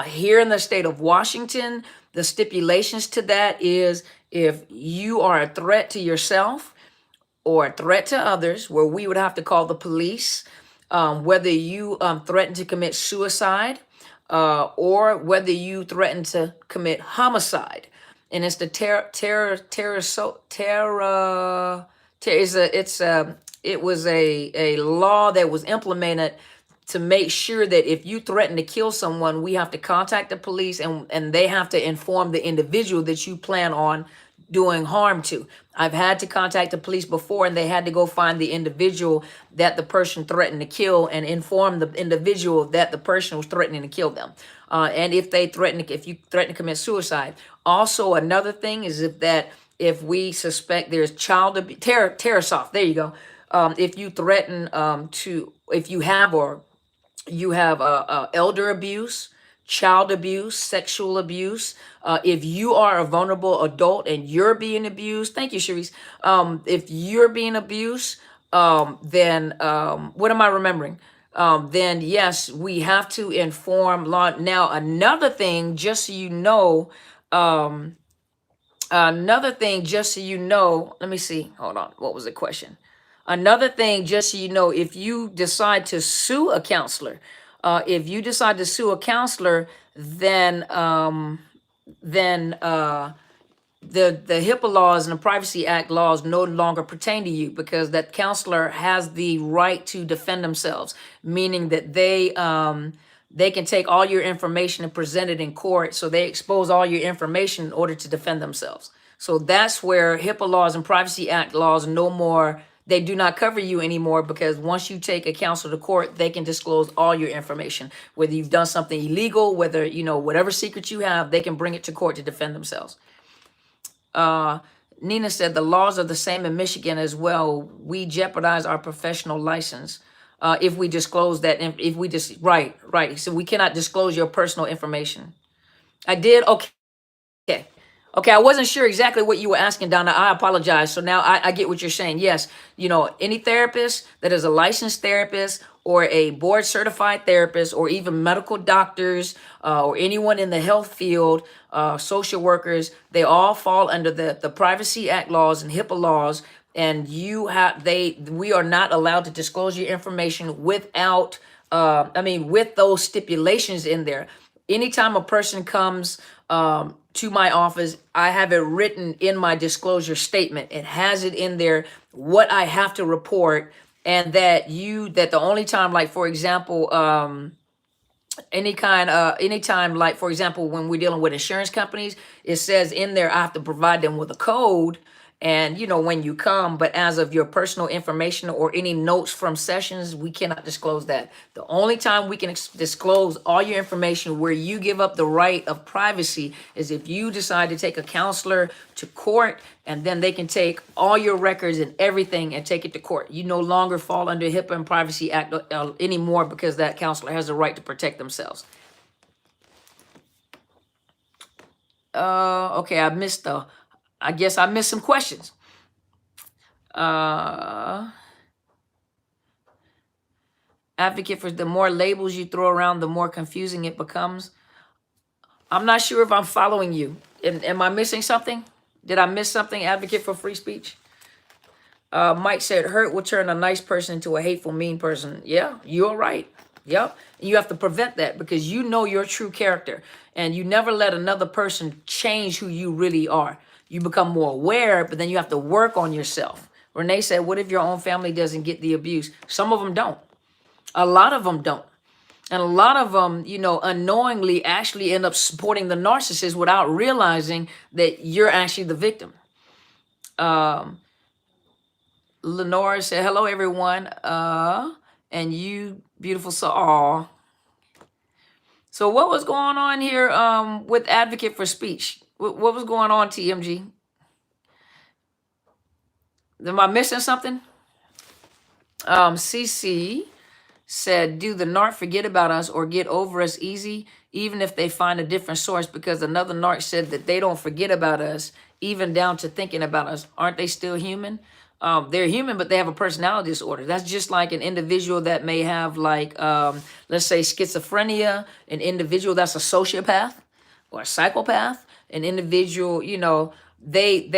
Here in the state of Washington, the stipulations to that is if you are a threat to yourself or a threat to others, where we would have to call the police, whether you threaten to commit suicide, or whether you threaten to commit homicide. And it's the it was a law that was implemented to make sure that if you threaten to kill someone, we have to contact the police, and they have to inform the individual that you plan on doing harm to. I've had to contact the police before, and they had to go find the individual that the person threatened to kill and inform the individual that the person was threatening to kill them. And if you threaten to commit suicide. Also, another thing is if we suspect there's child abuse, Tarasoff, there you go. If you threaten if you have elder abuse, child abuse, sexual abuse. If you are a vulnerable adult and you're being abused, thank you, Sharice. If you're being abused, then what am I remembering? Then yes, we have to inform law. Now, another thing, just so you know, let me see. Hold on. What was the question? Another thing, just so you know, if you decide to sue a counselor, then the HIPAA laws and the Privacy Act laws no longer pertain to you, because that counselor has the right to defend themselves, meaning that they can take all your information and present it in court. So they expose all your information in order to defend themselves. So that's where HIPAA laws and Privacy Act laws they do not cover you anymore, because once you take a counselor to court, they can disclose all your information, whether you've done something illegal, whether, whatever secret you have, they can bring it to court to defend themselves. Nina said the laws are the same in Michigan as well. We jeopardize our professional license if we disclose that. If we just right. So we cannot disclose your personal information. I did. Okay, I wasn't sure exactly what you were asking, Donna. I apologize. So now I get what you're saying. Yes, any therapist that is a licensed therapist or a board certified therapist, or even medical doctors, or anyone in the health field, social workers, they all fall under the Privacy Act laws and HIPAA laws. And we are not allowed to disclose your information without, with those stipulations in there. Anytime a person comes to my office, I have it written in my disclosure statement. It has it in there what I have to report, and that the only time, like for example, anytime, like for example, when we're dealing with insurance companies, it says in there I have to provide them with a code. And when you come, but as of your personal information or any notes from sessions, we cannot disclose that. The only time we can disclose all your information where you give up the right of privacy is if you decide to take a counselor to court, and then they can take all your records and everything and take it to court. You no longer fall under HIPAA and Privacy Act anymore, because that counselor has the right to protect themselves. Okay, I guess I missed some questions. Advocate for the more labels you throw around, the more confusing it becomes. I'm not sure if I'm following you. Am I missing something? Did I miss something? Advocate for free speech. Mike said, hurt will turn a nice person into a hateful, mean person. Yeah, you're right. Yep. You have to prevent that because you know your true character and you never let another person change who you really are. You become more aware, but then you have to work on yourself. Renee said, what if your own family doesn't get the abuse? Some of them don't. A lot of them don't. And a lot of them, you know, unknowingly actually end up supporting the narcissist without realizing that you're actually the victim. Lenora said, hello, everyone. And you, beautiful soul. Aw. So what was going on here with Advocate for Speech? What was going on, TMG? Am I missing something? CC said, do the narc forget about us or get over us easy, even if they find a different source? Because another narc said that they don't forget about us, even down to thinking about us. Aren't they still human? They're human, but they have a personality disorder. That's just like an individual that may have like, let's say schizophrenia, an individual that's a sociopath or a psychopath, an individual, you know, they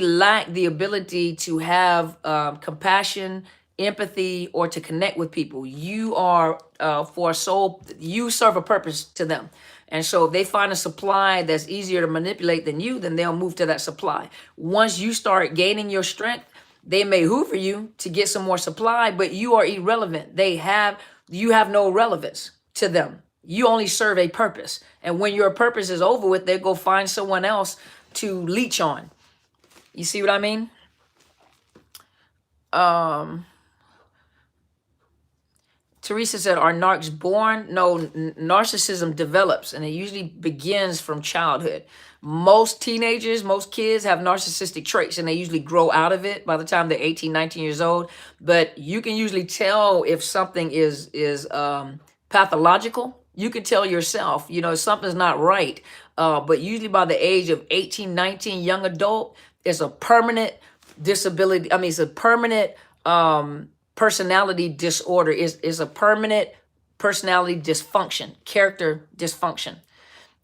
lack the ability to have compassion, empathy, or to connect with people. You are for a soul, you serve a purpose to them. And so if they find a supply that's easier to manipulate than you, then they'll move to that supply. Once you start gaining your strength, they may hoover you to get some more supply, but you are irrelevant. You have no relevance to them. You only serve a purpose. And when your purpose is over with, they go find someone else to leech on. You see what I mean? Teresa said, are narcs born? No, narcissism develops, and it usually begins from childhood. Most teenagers, most kids have narcissistic traits, and they usually grow out of it by the time they're 18, 19 years old. But you can usually tell if something is pathological. You can tell yourself, you know, something's not right. But usually by the age of 18, 19, young adult, it's a permanent disability. I mean, it's a permanent personality disorder, is a permanent personality dysfunction, character dysfunction.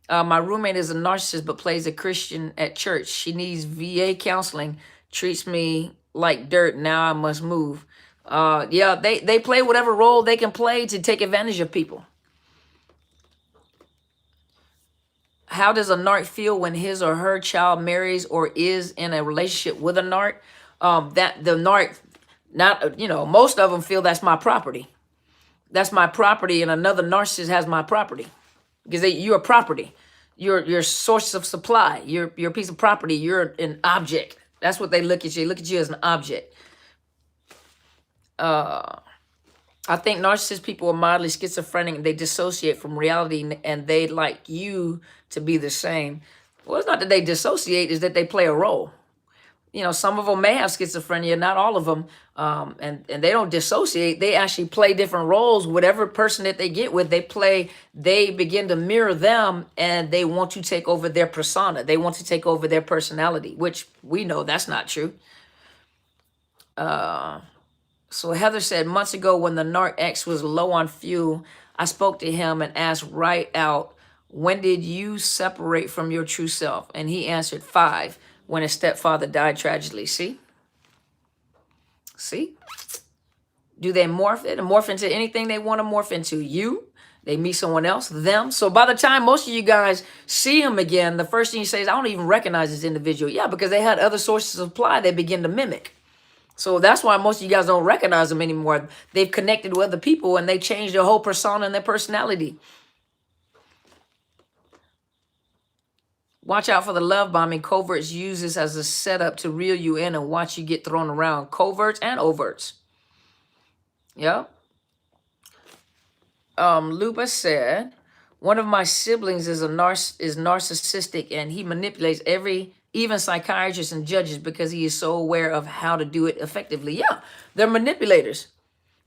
My roommate is a narcissist but plays a Christian at church. She needs VA counseling, treats me like dirt. Now I must move. Yeah, they play whatever role they can play to take advantage of people. How does a narc feel when his or her child marries or is in a relationship with a narc? That the narc, not, you know, most of them feel that's my property. That's my property, and another narcissist has my property. Because you're a property. You're source of supply. You're a piece of property. You're an object. That's what they look at you. They look at you as an object. I think narcissist people are mildly schizophrenic. They dissociate from reality, and they like you to be the same. Well, it's not that they dissociate, it's that they play a role. You know, some of them may have schizophrenia, not all of them. And they don't dissociate. They actually play different roles. Whatever person that they get with, they begin to mirror them, and they want to take over their persona. They want to take over their personality, which we know that's not true. So Heather said, months ago when the narc X was low on fuel, I spoke to him and asked right out, when did you separate from your true self? And he answered 5. When his stepfather died tragically. See? Do they morph into anything they want to morph into? You? They meet someone else? Them? So by the time most of you guys see him again, the first thing you say is, I don't even recognize this individual. Yeah, because they had other sources of supply they begin to mimic. So that's why most of you guys don't recognize them anymore. They've connected with other people, and they changed their whole persona and their personality. Watch out for the love bombing. Coverts use this as a setup to reel you in and watch you get thrown around. Coverts and overts. Yep. Luba said, one of my siblings is narcissistic, and he manipulates even psychiatrists and judges because he is so aware of how to do it effectively. Yeah, they're manipulators.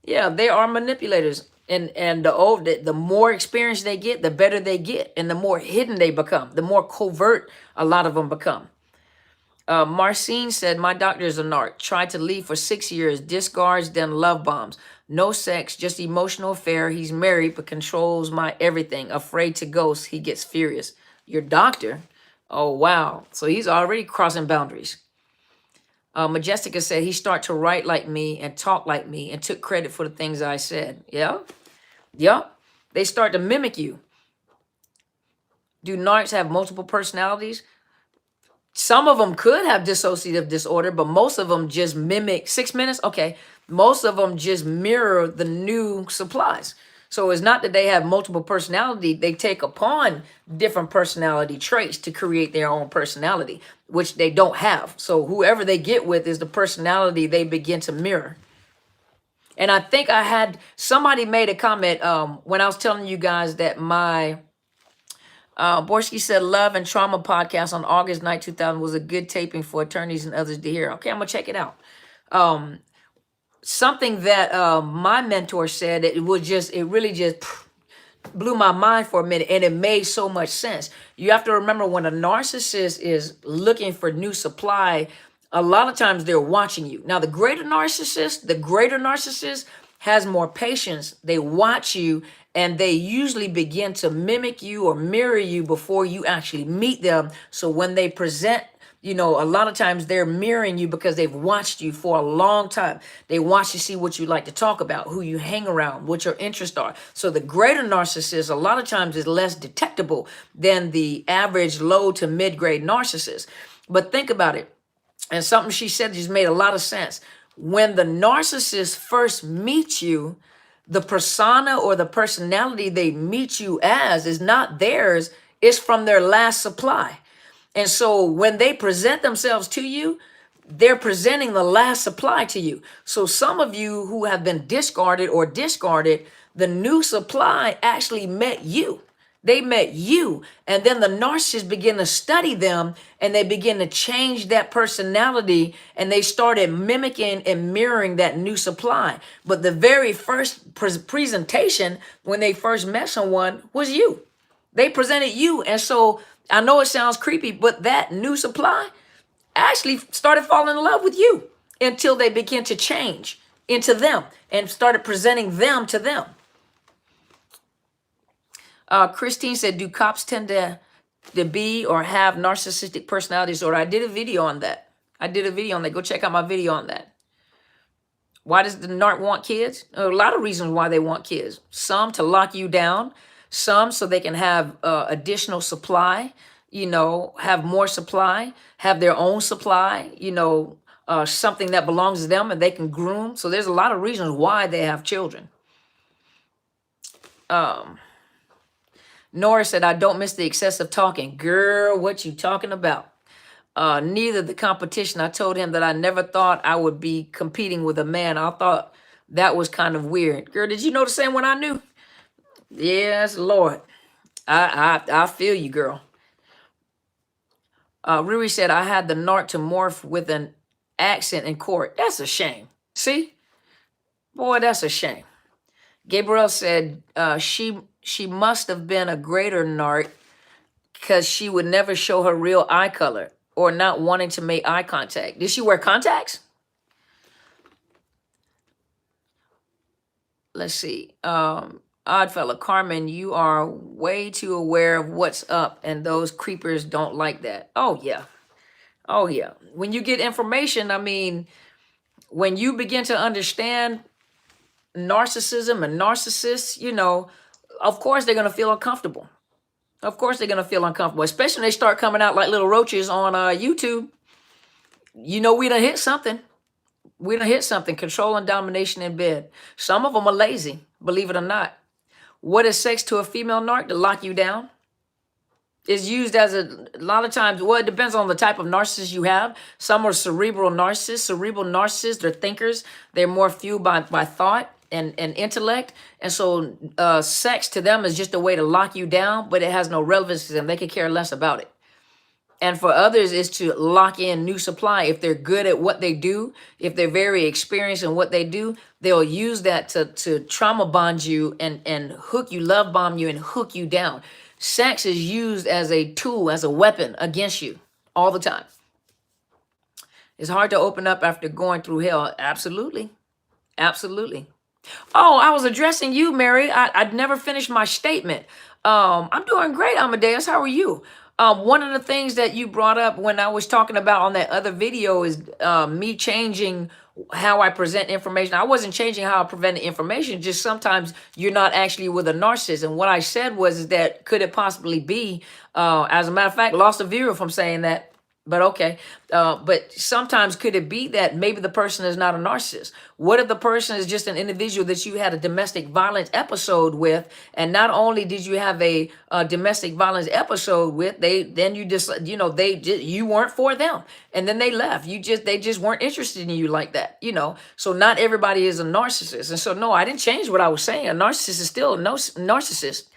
Yeah, they are manipulators. And the more experience they get, the better they get. And the more hidden they become, the more covert a lot of them become. Marcine said, my doctor is a narc. Tried to leave for 6 years, discards, then love bombs. No sex, just emotional affair. He's married, but controls my everything. Afraid to ghost, he gets furious. Your doctor? Oh, wow. So he's already crossing boundaries. Majestica said he started to write like me and talk like me and took credit for the things I said. Yeah. Yep. They start to mimic you. Do narcs have multiple personalities? Some of them could have dissociative disorder, but most of them just mimic 6 minutes. Okay. Most of them just mirror the new supplies. So it's not that they have multiple personality. They take upon different personality traits to create their own personality, which they don't have. So whoever they get with is the personality they begin to mirror. And I think I had somebody made a comment when I was telling you guys that my Borski said Love and Trauma podcast on August 9, 2000 was a good taping for attorneys and others to hear. Okay, I'm gonna check it out. Something that my mentor said, it really just blew my mind for a minute, and it made so much sense. You have to remember, when a narcissist is looking for new supply, a lot of times they're watching you. Now, the greater narcissist has more patience. They watch you, and they usually begin to mimic you or mirror you before you actually meet them. So when they present, a lot of times they're mirroring you because they've watched you for a long time. They watch to see what you like to talk about, who you hang around, what your interests are. So the greater narcissist a lot of times is less detectable than the average low to mid-grade narcissist. But think about it. And something she said just made a lot of sense. When the narcissist first meets you, the persona or the personality they meet you as is not theirs. It's from their last supply. And so when they present themselves to you, they're presenting the last supply to you. So some of you who have been discarded, the new supply actually met you. They met you. And then the narcissists begin to study them, and they begin to change that personality, and they started mimicking and mirroring that new supply. But the very first presentation, when they first met someone, was you. They presented you. And so I know it sounds creepy, but that new supply actually started falling in love with you until they began to change into them and started presenting them to them. Christine said, do cops tend to be or have narcissistic personality disorder? I did a video on that. Go check out my video on that. Why does the narc want kids? A lot of reasons why they want kids. Some to lock you down. Some so they can have additional supply, have more supply, have their own supply, something that belongs to them and they can groom. So there's a lot of reasons why they have children. Nora said, I don't miss the excessive talking. Girl, what you talking about? Neither the competition. I told him that I never thought I would be competing with a man. I thought that was kind of weird. Girl, did you know the same one I knew? Yes, Lord. I feel you, girl. Riri said, I had the narc to morph with an accent in court. That's a shame. See? Boy, that's a shame. Gabriel said, she must have been a greater narc because she would never show her real eye color or not wanting to make eye contact. Did she wear contacts? Let's see. Oddfella, Carmen, you are way too aware of what's up, and those creepers don't like that. Oh, yeah. Oh, yeah. When you get information, when you begin to understand narcissism and narcissists, of course they're going to feel uncomfortable. Especially when they start coming out like little roaches on YouTube. We done hit something. Control and domination in bed. Some of them are lazy, believe it or not. What is sex to a female narc? To lock you down. It's used as a lot of times. Well, it depends on the type of narcissist you have. Some are cerebral narcissists. They're thinkers. They're more fueled by thought and intellect. And so sex to them is just a way to lock you down, but it has no relevance to them. They could care less about it. And for others, is to lock in new supply. If they're good at what they do, if they're very experienced in what they do, they'll use that to trauma bond you and hook you, love bomb you, and hook you down. Sex is used as a tool, as a weapon against you all the time. It's hard to open up after going through hell. Absolutely. Absolutely. Oh, I was addressing you, Mary. I'd never finished my statement. I'm doing great, Amadeus. How are you? One of the things that you brought up when I was talking about on that other video is me changing how I present information. I wasn't changing how I present information, just sometimes you're not actually with a narcissist. And what I said was is that could it possibly be, as a matter of fact, lost a viewer from saying that. But okay. But sometimes could it be that maybe the person is not a narcissist? What if the person is just an individual that you had a domestic violence episode with, and not only did you have a, domestic violence episode with, then you just you weren't for them, and then they left. They just weren't interested in you like that. So not everybody is a narcissist, and so no, I didn't change what I was saying. A narcissist is still a narcissist.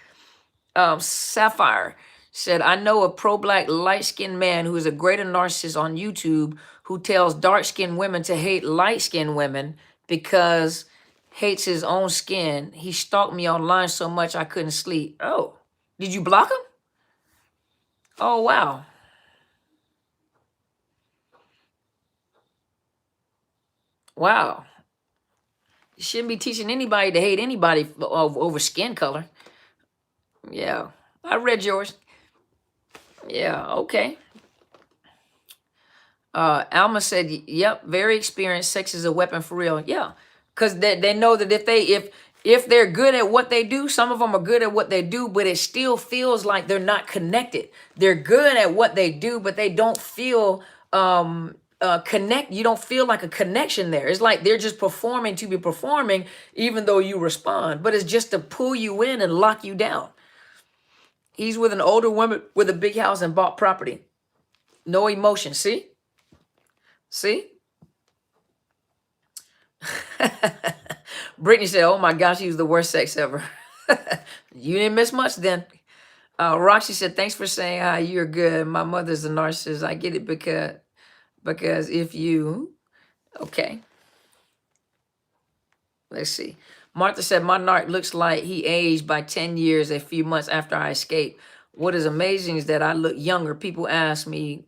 Sapphire said, I know a pro-black light-skinned man who is a greater narcissist on YouTube who tells dark-skinned women to hate light-skinned women because hates his own skin. He stalked me online so much I couldn't sleep. Oh, did you block him? Oh, wow. Wow. You shouldn't be teaching anybody to hate anybody over skin color. Yeah, I read yours. Yeah, okay. Alma said, yep, very experienced. Sex is a weapon for real. Yeah, because they know that if they're good at what they do, some of them are good at what they do, but it still feels like they're not connected. They're good at what they do, but they don't feel connect. You don't feel like a connection there. It's like they're just performing to be performing, even though you respond, but it's just to pull you in and lock you down. He's with an older woman with a big house and bought property. No emotion. See? Brittany said, oh my gosh, he was the worst sex ever. You didn't miss much then. Roxy said, thanks for saying hi. You're good. My mother's a narcissist. I get it because if you, okay. Let's see. Martha said, my narc looks like he aged by 10 years a few months after I escaped. What is amazing is that I look younger. People ask me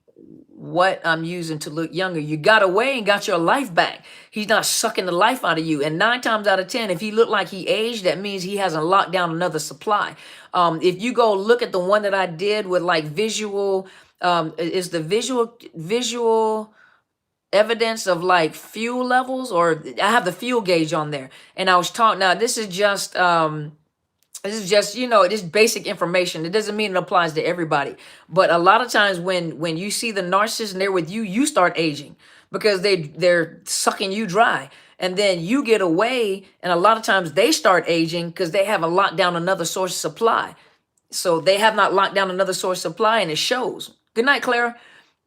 what I'm using to look younger. You got away and got your life back. He's not sucking the life out of you. And 9 times out of 10, if he looked like he aged, that means he hasn't locked down another supply. If you go look at the one that I did with like visual, is the visual evidence of like fuel levels, or I have the fuel gauge on there, and I was talking. Now this is just just basic information. It doesn't mean it applies to everybody, but a lot of times when you see the narcissist and they're with you, you start aging because they're sucking you dry, and then you get away, and a lot of times they start aging because they haven't locked down another source of supply. So they have not locked down another source of supply, and it shows. Good night, Clara.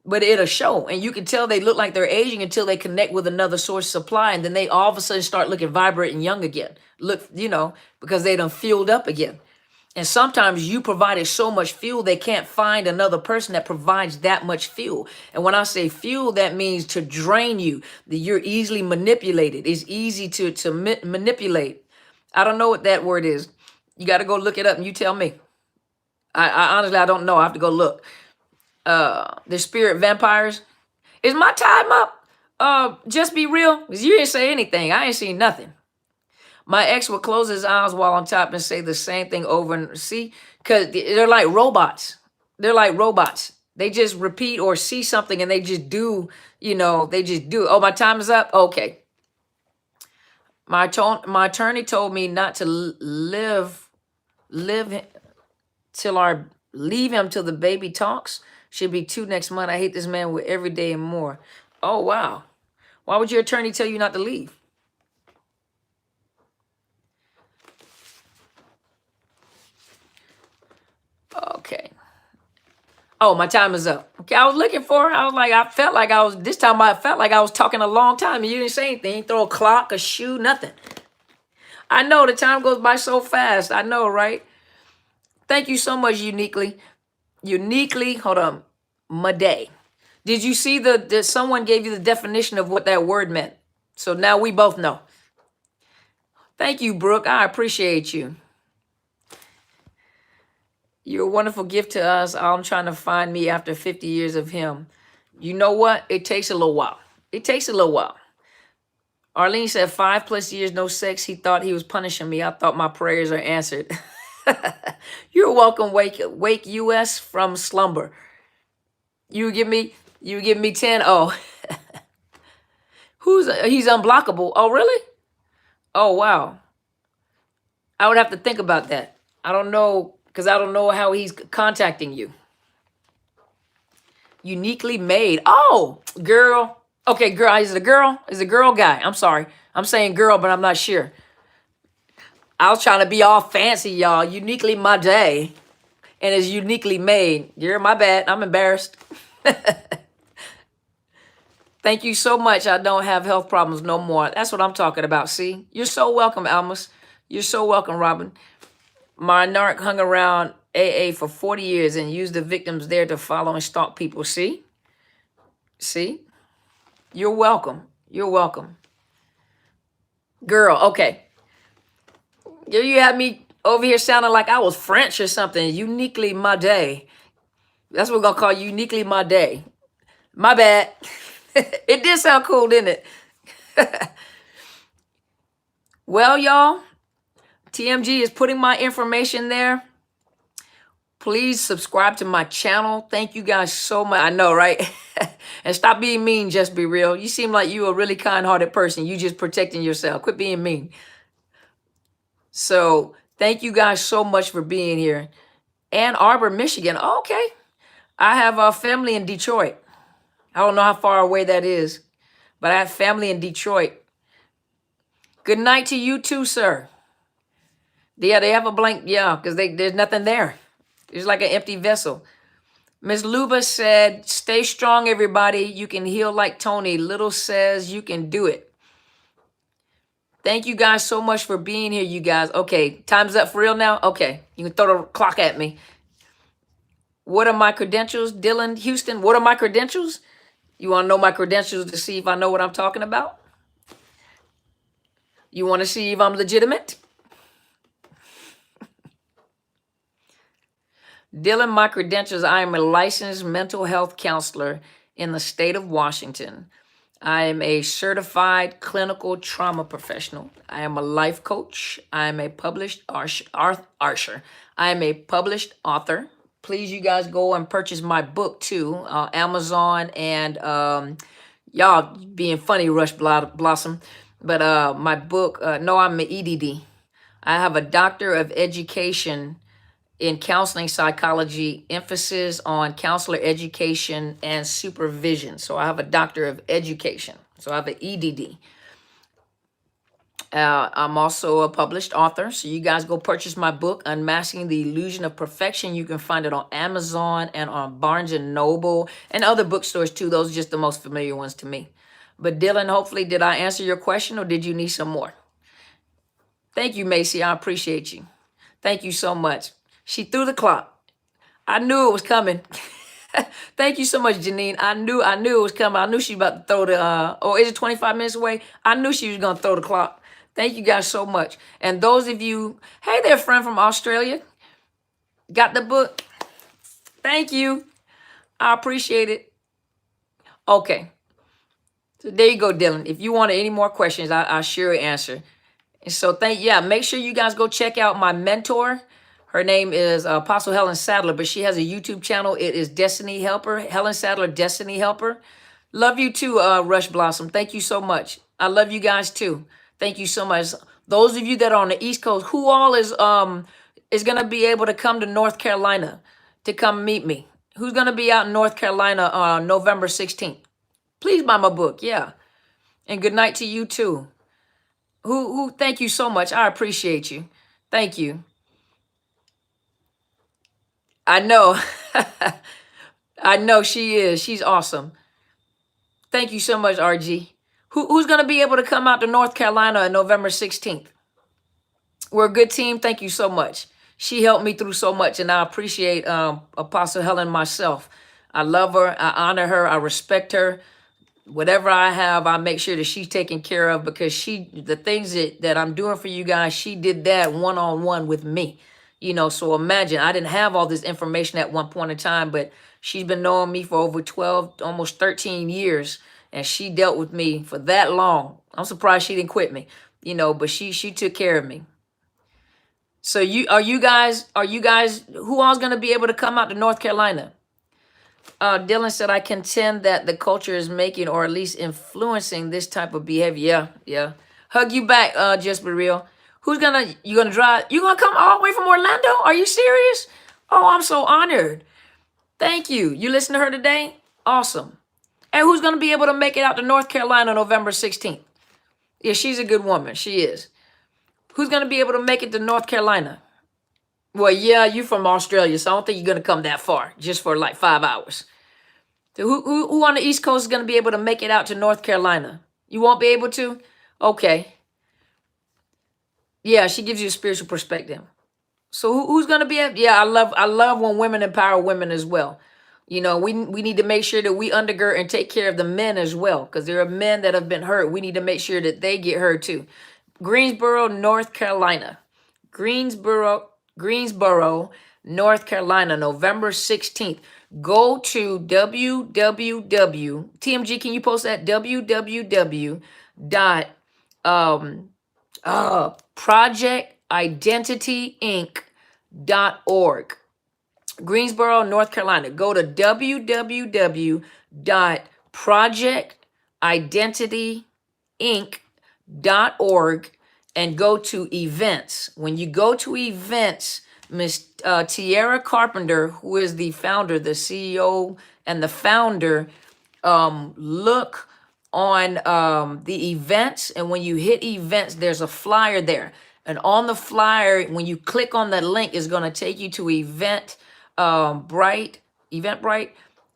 But it'll show, and you can tell they look like they're aging until they connect with another source of supply, and then they all of a sudden start looking vibrant and young again. Look, because they done fueled up again. And sometimes you provided so much fuel, they can't find another person that provides that much fuel. And when I say fuel, that means to drain you. That you're easily manipulated. It's easy to manipulate. I don't know what that word is. You got to go look it up, and you tell me. I honestly, I don't know. I have to go look. The spirit vampires. Is my time up? Just be real, because you didn't say anything. I ain't seen nothing. My ex would close his eyes while on top and say the same thing over and see, because they're like robots. They're like robots. They just repeat or see something and they just do, they just do. Oh, my time is up? Okay. My attorney told me not to leave him till the baby talks. Should be 2 next month. I hate this man with every day and more. Oh, wow. Why would your attorney tell you not to leave? Okay. Oh, my time is up. Okay, I was looking for it. I felt like I was talking a long time and you didn't say anything. Throw a clock, a shoe, nothing. I know the time goes by so fast. I know, right? Thank you so much, Uniquely, hold on. Maday. Did you see someone gave you the definition of what that word meant? So now we both know. Thank you, Brooke. I appreciate you. You're a wonderful gift to us. I'm trying to find me after 50 years of him. You know what? It takes a little while. Arlene said 5+ years, no sex. He thought he was punishing me. I thought my prayers are answered. You're welcome, Wake US from slumber. You give me 10. Oh, he's unblockable. Oh, really? Oh, wow. I would have to think about that. I don't know, because I don't know how he's contacting you. Uniquely made. Oh, girl. Okay, girl. Is it a girl? Is it a girl guy? I'm sorry. I'm saying girl, but I'm not sure. I was trying to be all fancy, y'all. Uniquely my day. And it's uniquely made. You're my bad. I'm embarrassed. Thank you so much. I don't have health problems no more. That's what I'm talking about. See? You're so welcome, Almus. You're so welcome, Robin. My narc hung around AA for 40 years and used the victims there to follow and stalk people. See? See? You're welcome. You're welcome. Girl, okay. You had me over here sounding like I was French or something. Uniquely my day. That's what we're going to call uniquely my day. My bad. It did sound cool, didn't it? Well, y'all, TMG is putting my information there. Please subscribe to my channel. Thank you guys so much. I know, right? And stop being mean, just be real. You seem like you're a really kind-hearted person. You just protecting yourself. Quit being mean. So thank you guys so much for being here. Ann Arbor, Michigan. Okay. I have a family in Detroit. I don't know how far away that is, but I have family in Detroit. Good night to you too, sir. Yeah, they have a blank, yeah, because there's nothing there. It's like an empty vessel. Miss Luba said, stay strong, everybody. You can heal like Tony. Little says you can do it. Thank you guys so much for being here, you guys. Okay, time's up for real now? Okay, you can throw the clock at me. What are my credentials? Dylan Houston, what are my credentials? You want to know my credentials to see if I know what I'm talking about? You want to see if I'm legitimate? Dylan, my credentials, I am a licensed mental health counselor in the state of Washington. I am a certified clinical trauma professional. I am a life coach. I am a published Archer. I am a published author. Please, you guys go and purchase my book too, Amazon, and y'all being funny, Rush Blossom. But my book, no, I'm an EDD. I have a doctor of education in counseling psychology, emphasis on counselor education and supervision. So I have a doctor of education. So I have an EDD. I'm also a published author. So you guys go purchase my book, Unmasking the Illusion of Perfection. You can find it on Amazon and on Barnes and Noble and other bookstores too. Those are just the most familiar ones to me. But Dylan, hopefully, did I answer your question or did you need some more? Thank you, Macy. I appreciate you. Thank you so much. She threw the clock. I knew it was coming. Thank you so much, Janine. I knew it was coming. I knew she was about to throw the, or is it 25 minutes away? I knew she was going to throw the clock. Thank you guys so much. And those of you, hey there, friend from Australia. Got the book? Thank you. I appreciate it. Okay. So there you go, Dylan. If you want any more questions, I'll sure answer. And so make sure you guys go check out my mentor. Her name is Apostle Helen Sadler, but she has a YouTube channel. It is Destiny Helper, Helen Sadler, Destiny Helper. Love you too, Rush Blossom. Thank you so much. I love you guys too. Thank you so much. Those of you that are on the East Coast, who all is going to be able to come to North Carolina to come meet me? Who's going to be out in North Carolina on November 16th? Please buy my book, yeah. And good night to you too. Who? Thank you so much. I appreciate you. Thank you. I know. I know she is. She's awesome. Thank you so much, RG. Who's going to be able to come out to North Carolina on November 16th? We're a good team. Thank you so much. She helped me through so much, and I appreciate Apostle Helen myself. I love her. I honor her. I respect her. Whatever I have, I make sure that she's taken care of because the things that I'm doing for you guys, she did that one-on-one with me. You know, so imagine, I didn't have all this information at one point in time, but she's been knowing me for over 12, almost 13 years, and she dealt with me for that long. I'm surprised she didn't quit me, you know, but she took care of me. So are you guys who all's gonna be able to come out to North Carolina? Dylan said, I contend that the culture is making or at least influencing this type of behavior. Yeah, yeah. Hug you back, just be real. You gonna drive? You gonna come all the way from Orlando? Are you serious? Oh, I'm so honored. Thank you. You listen to her today? Awesome. And who's gonna be able to make it out to North Carolina November 16th? Yeah, she's a good woman. She is. Who's gonna be able to make it to North Carolina? Well, yeah, you from Australia, so I don't think you're gonna come that far just for like 5 hours. So who on the East Coast is going to be able to make it out to North Carolina? You won't be able to? Okay. Yeah, she gives you a spiritual perspective. So who's going to be able? Yeah, I love when women empower women as well. You know, we need to make sure that we undergird and take care of the men as well, because there are men that have been hurt. We need to make sure that they get heard too. Greensboro, North Carolina. Greensboro, North Carolina, November 16th. Go to TMG, can you post that? www dot projectidentityinc.org. Greensboro, North Carolina. Go to www.projectidentityinc.org and go to events. When you go to events, Miss Tiara Carpenter, who is the founder, the CEO, and the founder, look on the events, and when you hit events, there's a flyer there. And on the flyer, when you click on that link, it's going to take you to Eventbrite,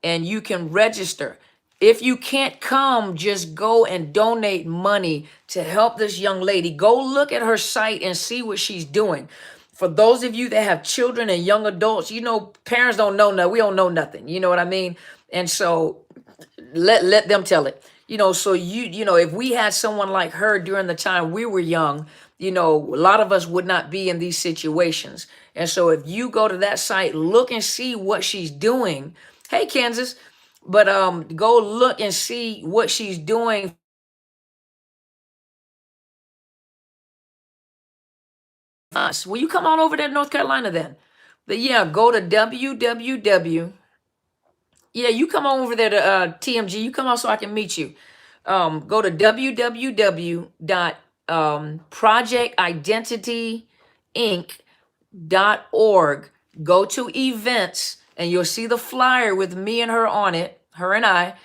and you can register. If you can't come, just go and donate money to help this young lady. Go look at her site and see what she's doing. For those of you that have children and young adults, you know, parents don't know nothing. We don't know nothing. You know what I mean? And so let them tell it. You know, so you know, if we had someone like her during the time we were young, you know, a lot of us would not be in these situations. And so if you go to that site, look and see what she's doing. Hey, Kansas. But go look and see what she's doing. Will you come on over there to North Carolina then? But yeah, go to www. Yeah, you come on over there to TMG. You come on so I can meet you. Go to www.projectidentityinc.org. Go to events, and you'll see the flyer with me and her on it, her and I.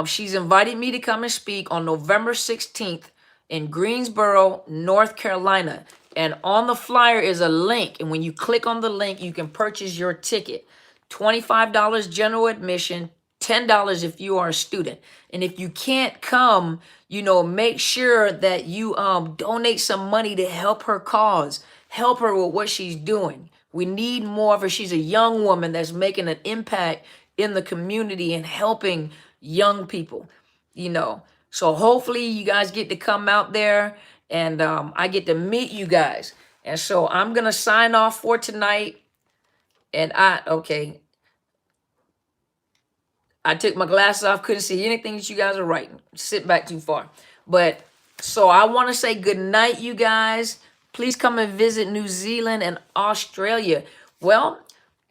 She's invited me to come and speak on November 16th in Greensboro, North Carolina. And on the flyer is a link. And when you click on the link, you can purchase your ticket. $25 general admission, $10 if you are a student. And if you can't come, you know, make sure that you donate some money to help her cause, help her with what she's doing. We need more of her. She's a young woman that's making an impact in the community and helping young people, you know. So hopefully you guys get to come out there, and I get to meet you guys. And so I'm going to sign off for tonight. And I took my glasses off, couldn't see anything that you guys are writing. Sit back too far. But so I want to say good night, you guys. Please come and visit New Zealand and Australia. Well,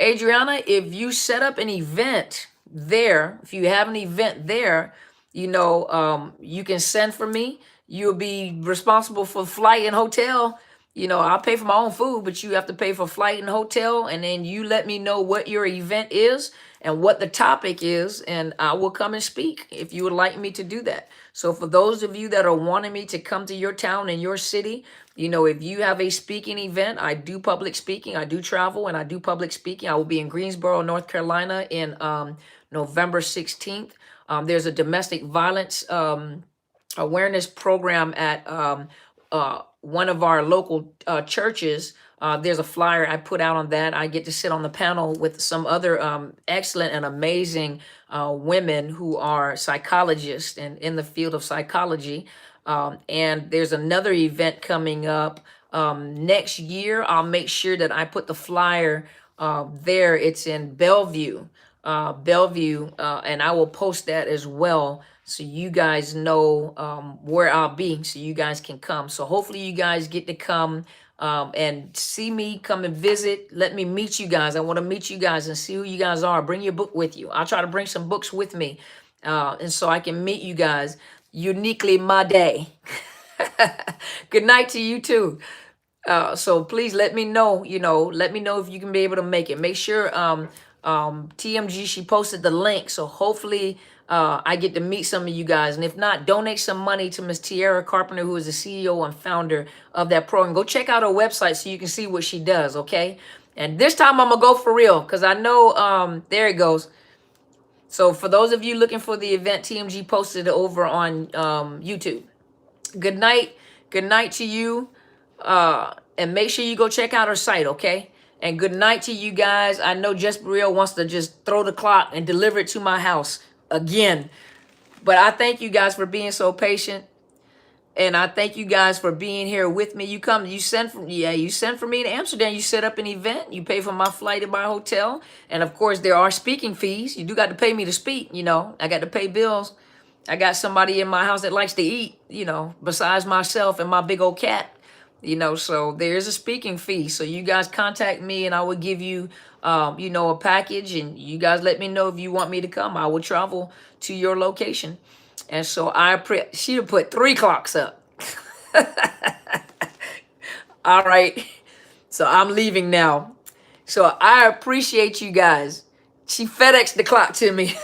Adriana, if you set up an event there, if you have an event there, you know, you can send for me. You'll be responsible for flight and hotel. You know, I'll pay for my own food, but you have to pay for flight and hotel. And then you let me know what your event is and what the topic is, and I will come and speak if you would like me to do that. So for those of you that are wanting me to come to your town and your city, you know, if you have a speaking event, I do public speaking, I do travel, and I do public speaking. I will be in Greensboro, North Carolina in November 16th. There's a domestic violence awareness program at one of our local churches. There's a flyer I put out on that. I get to sit on the panel with some other excellent and amazing women who are psychologists and in the field of psychology. And there's another event coming up next year. I'll make sure that I put the flyer there. It's in Bellevue, and I will post that as well, so you guys know where I'll be, so you guys can come. So hopefully you guys get to come and see me, come and visit. Let me meet you guys. I want to meet you guys and see who you guys are. Bring your book with you. I'll try to bring some books with me, and so I can meet you guys uniquely my day. Good night to you too. So please let me know, let me know if you can be able to make it. Make sure TMG, she posted the link. So hopefully I get to meet some of you guys. And if not, donate some money to Miss Tiara Carpenter, who is the CEO and founder of that program. Go check out her website so you can see what she does, okay? And this time I'm gonna go for real, because I know there it goes. So for those of you looking for the event, TMG posted it over on YouTube. Good night. Good night to you. And make sure you go check out her site, okay? And good night to you guys. I know Just Real wants to just throw the clock and deliver it to my house again. But I thank you guys for being so patient. And I thank you guys for being here with me. You send for me to Amsterdam. You set up an event. You pay for my flight and my hotel. And of course, there are speaking fees. You do got to pay me to speak, I got to pay bills. I got somebody in my house that likes to eat, besides myself and my big old cat, so there's a speaking fee. So you guys contact me and I will give you, a package, and you guys let me know if you want me to come. I will travel to your location. And so she'd put 3 clocks up. All right. So I'm leaving now. So I appreciate you guys. She FedExed the clock to me.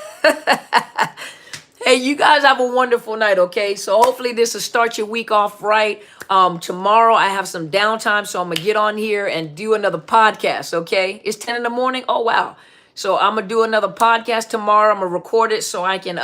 Hey, you guys have a wonderful night, okay? So hopefully this will start your week off right. Tomorrow I have some downtime, so I'm going to get on here and do another podcast, okay? It's 10 in the morning. Oh, wow. So I'm going to do another podcast tomorrow. I'm going to record it so I can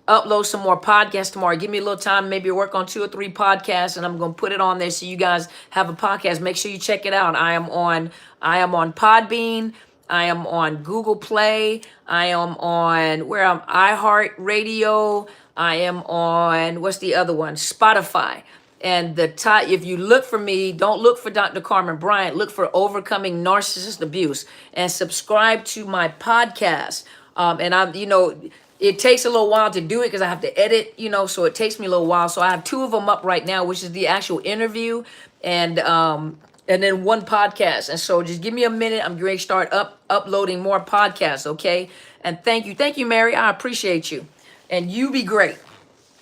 upload some more podcasts tomorrow. Give me a little time, maybe work on 2 or 3 podcasts, and I'm going to put it on there so you guys have a podcast. Make sure you check it out. I am on Podbean. I am on Google Play. I am on iHeart Radio. I am on, what's the other one? Spotify. And if you look for me, don't look for Dr. Carmen Bryant. Look for Overcoming Narcissist Abuse, and subscribe to my podcast. It takes a little while to do it because I have to edit, so it takes me a little while. So I have 2 of them up right now, which is the actual interview and then 1 podcast. And so just give me a minute. I'm going to start uploading more podcasts, okay? And thank you, Mary. I appreciate you. And you be great.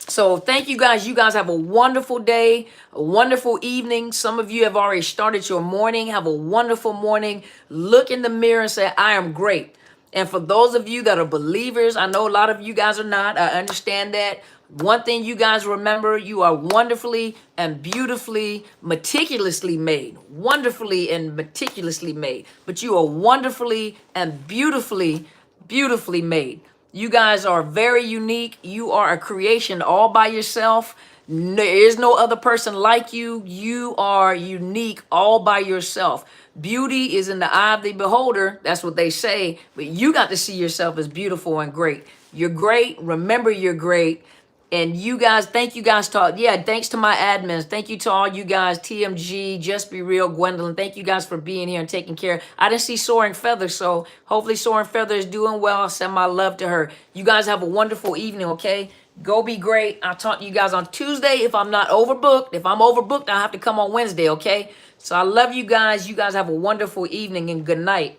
So thank you guys. You guys have a wonderful day, a wonderful evening. Some of you have already started your morning. Have a wonderful morning. Look in the mirror and say, I am great. And for those of you that are believers, I know a lot of you guys are not. I understand that. One thing you guys remember, you are wonderfully and beautifully, meticulously made. Wonderfully and meticulously made. But you are wonderfully and beautifully, beautifully made. You guys are very unique. You are a creation all by yourself. There is no other person like you. You are unique all by yourself. Beauty is in the eye of the beholder. That's what they say. But you got to see yourself as beautiful and great. You're great. Remember, you're great. And you guys, thank you guys thanks to my admins. Thank you to all you guys, TMG, Just Be Real, Gwendolyn. Thank you guys for being here and taking care. I didn't see Soaring Feather, so hopefully Soaring Feather is doing well. I'll send my love to her. You guys have a wonderful evening, okay? Go be great. I'll talk to you guys on Tuesday if I'm not overbooked. If I'm overbooked, I'll have to come on Wednesday, okay? So I love you guys. You guys have a wonderful evening and good night.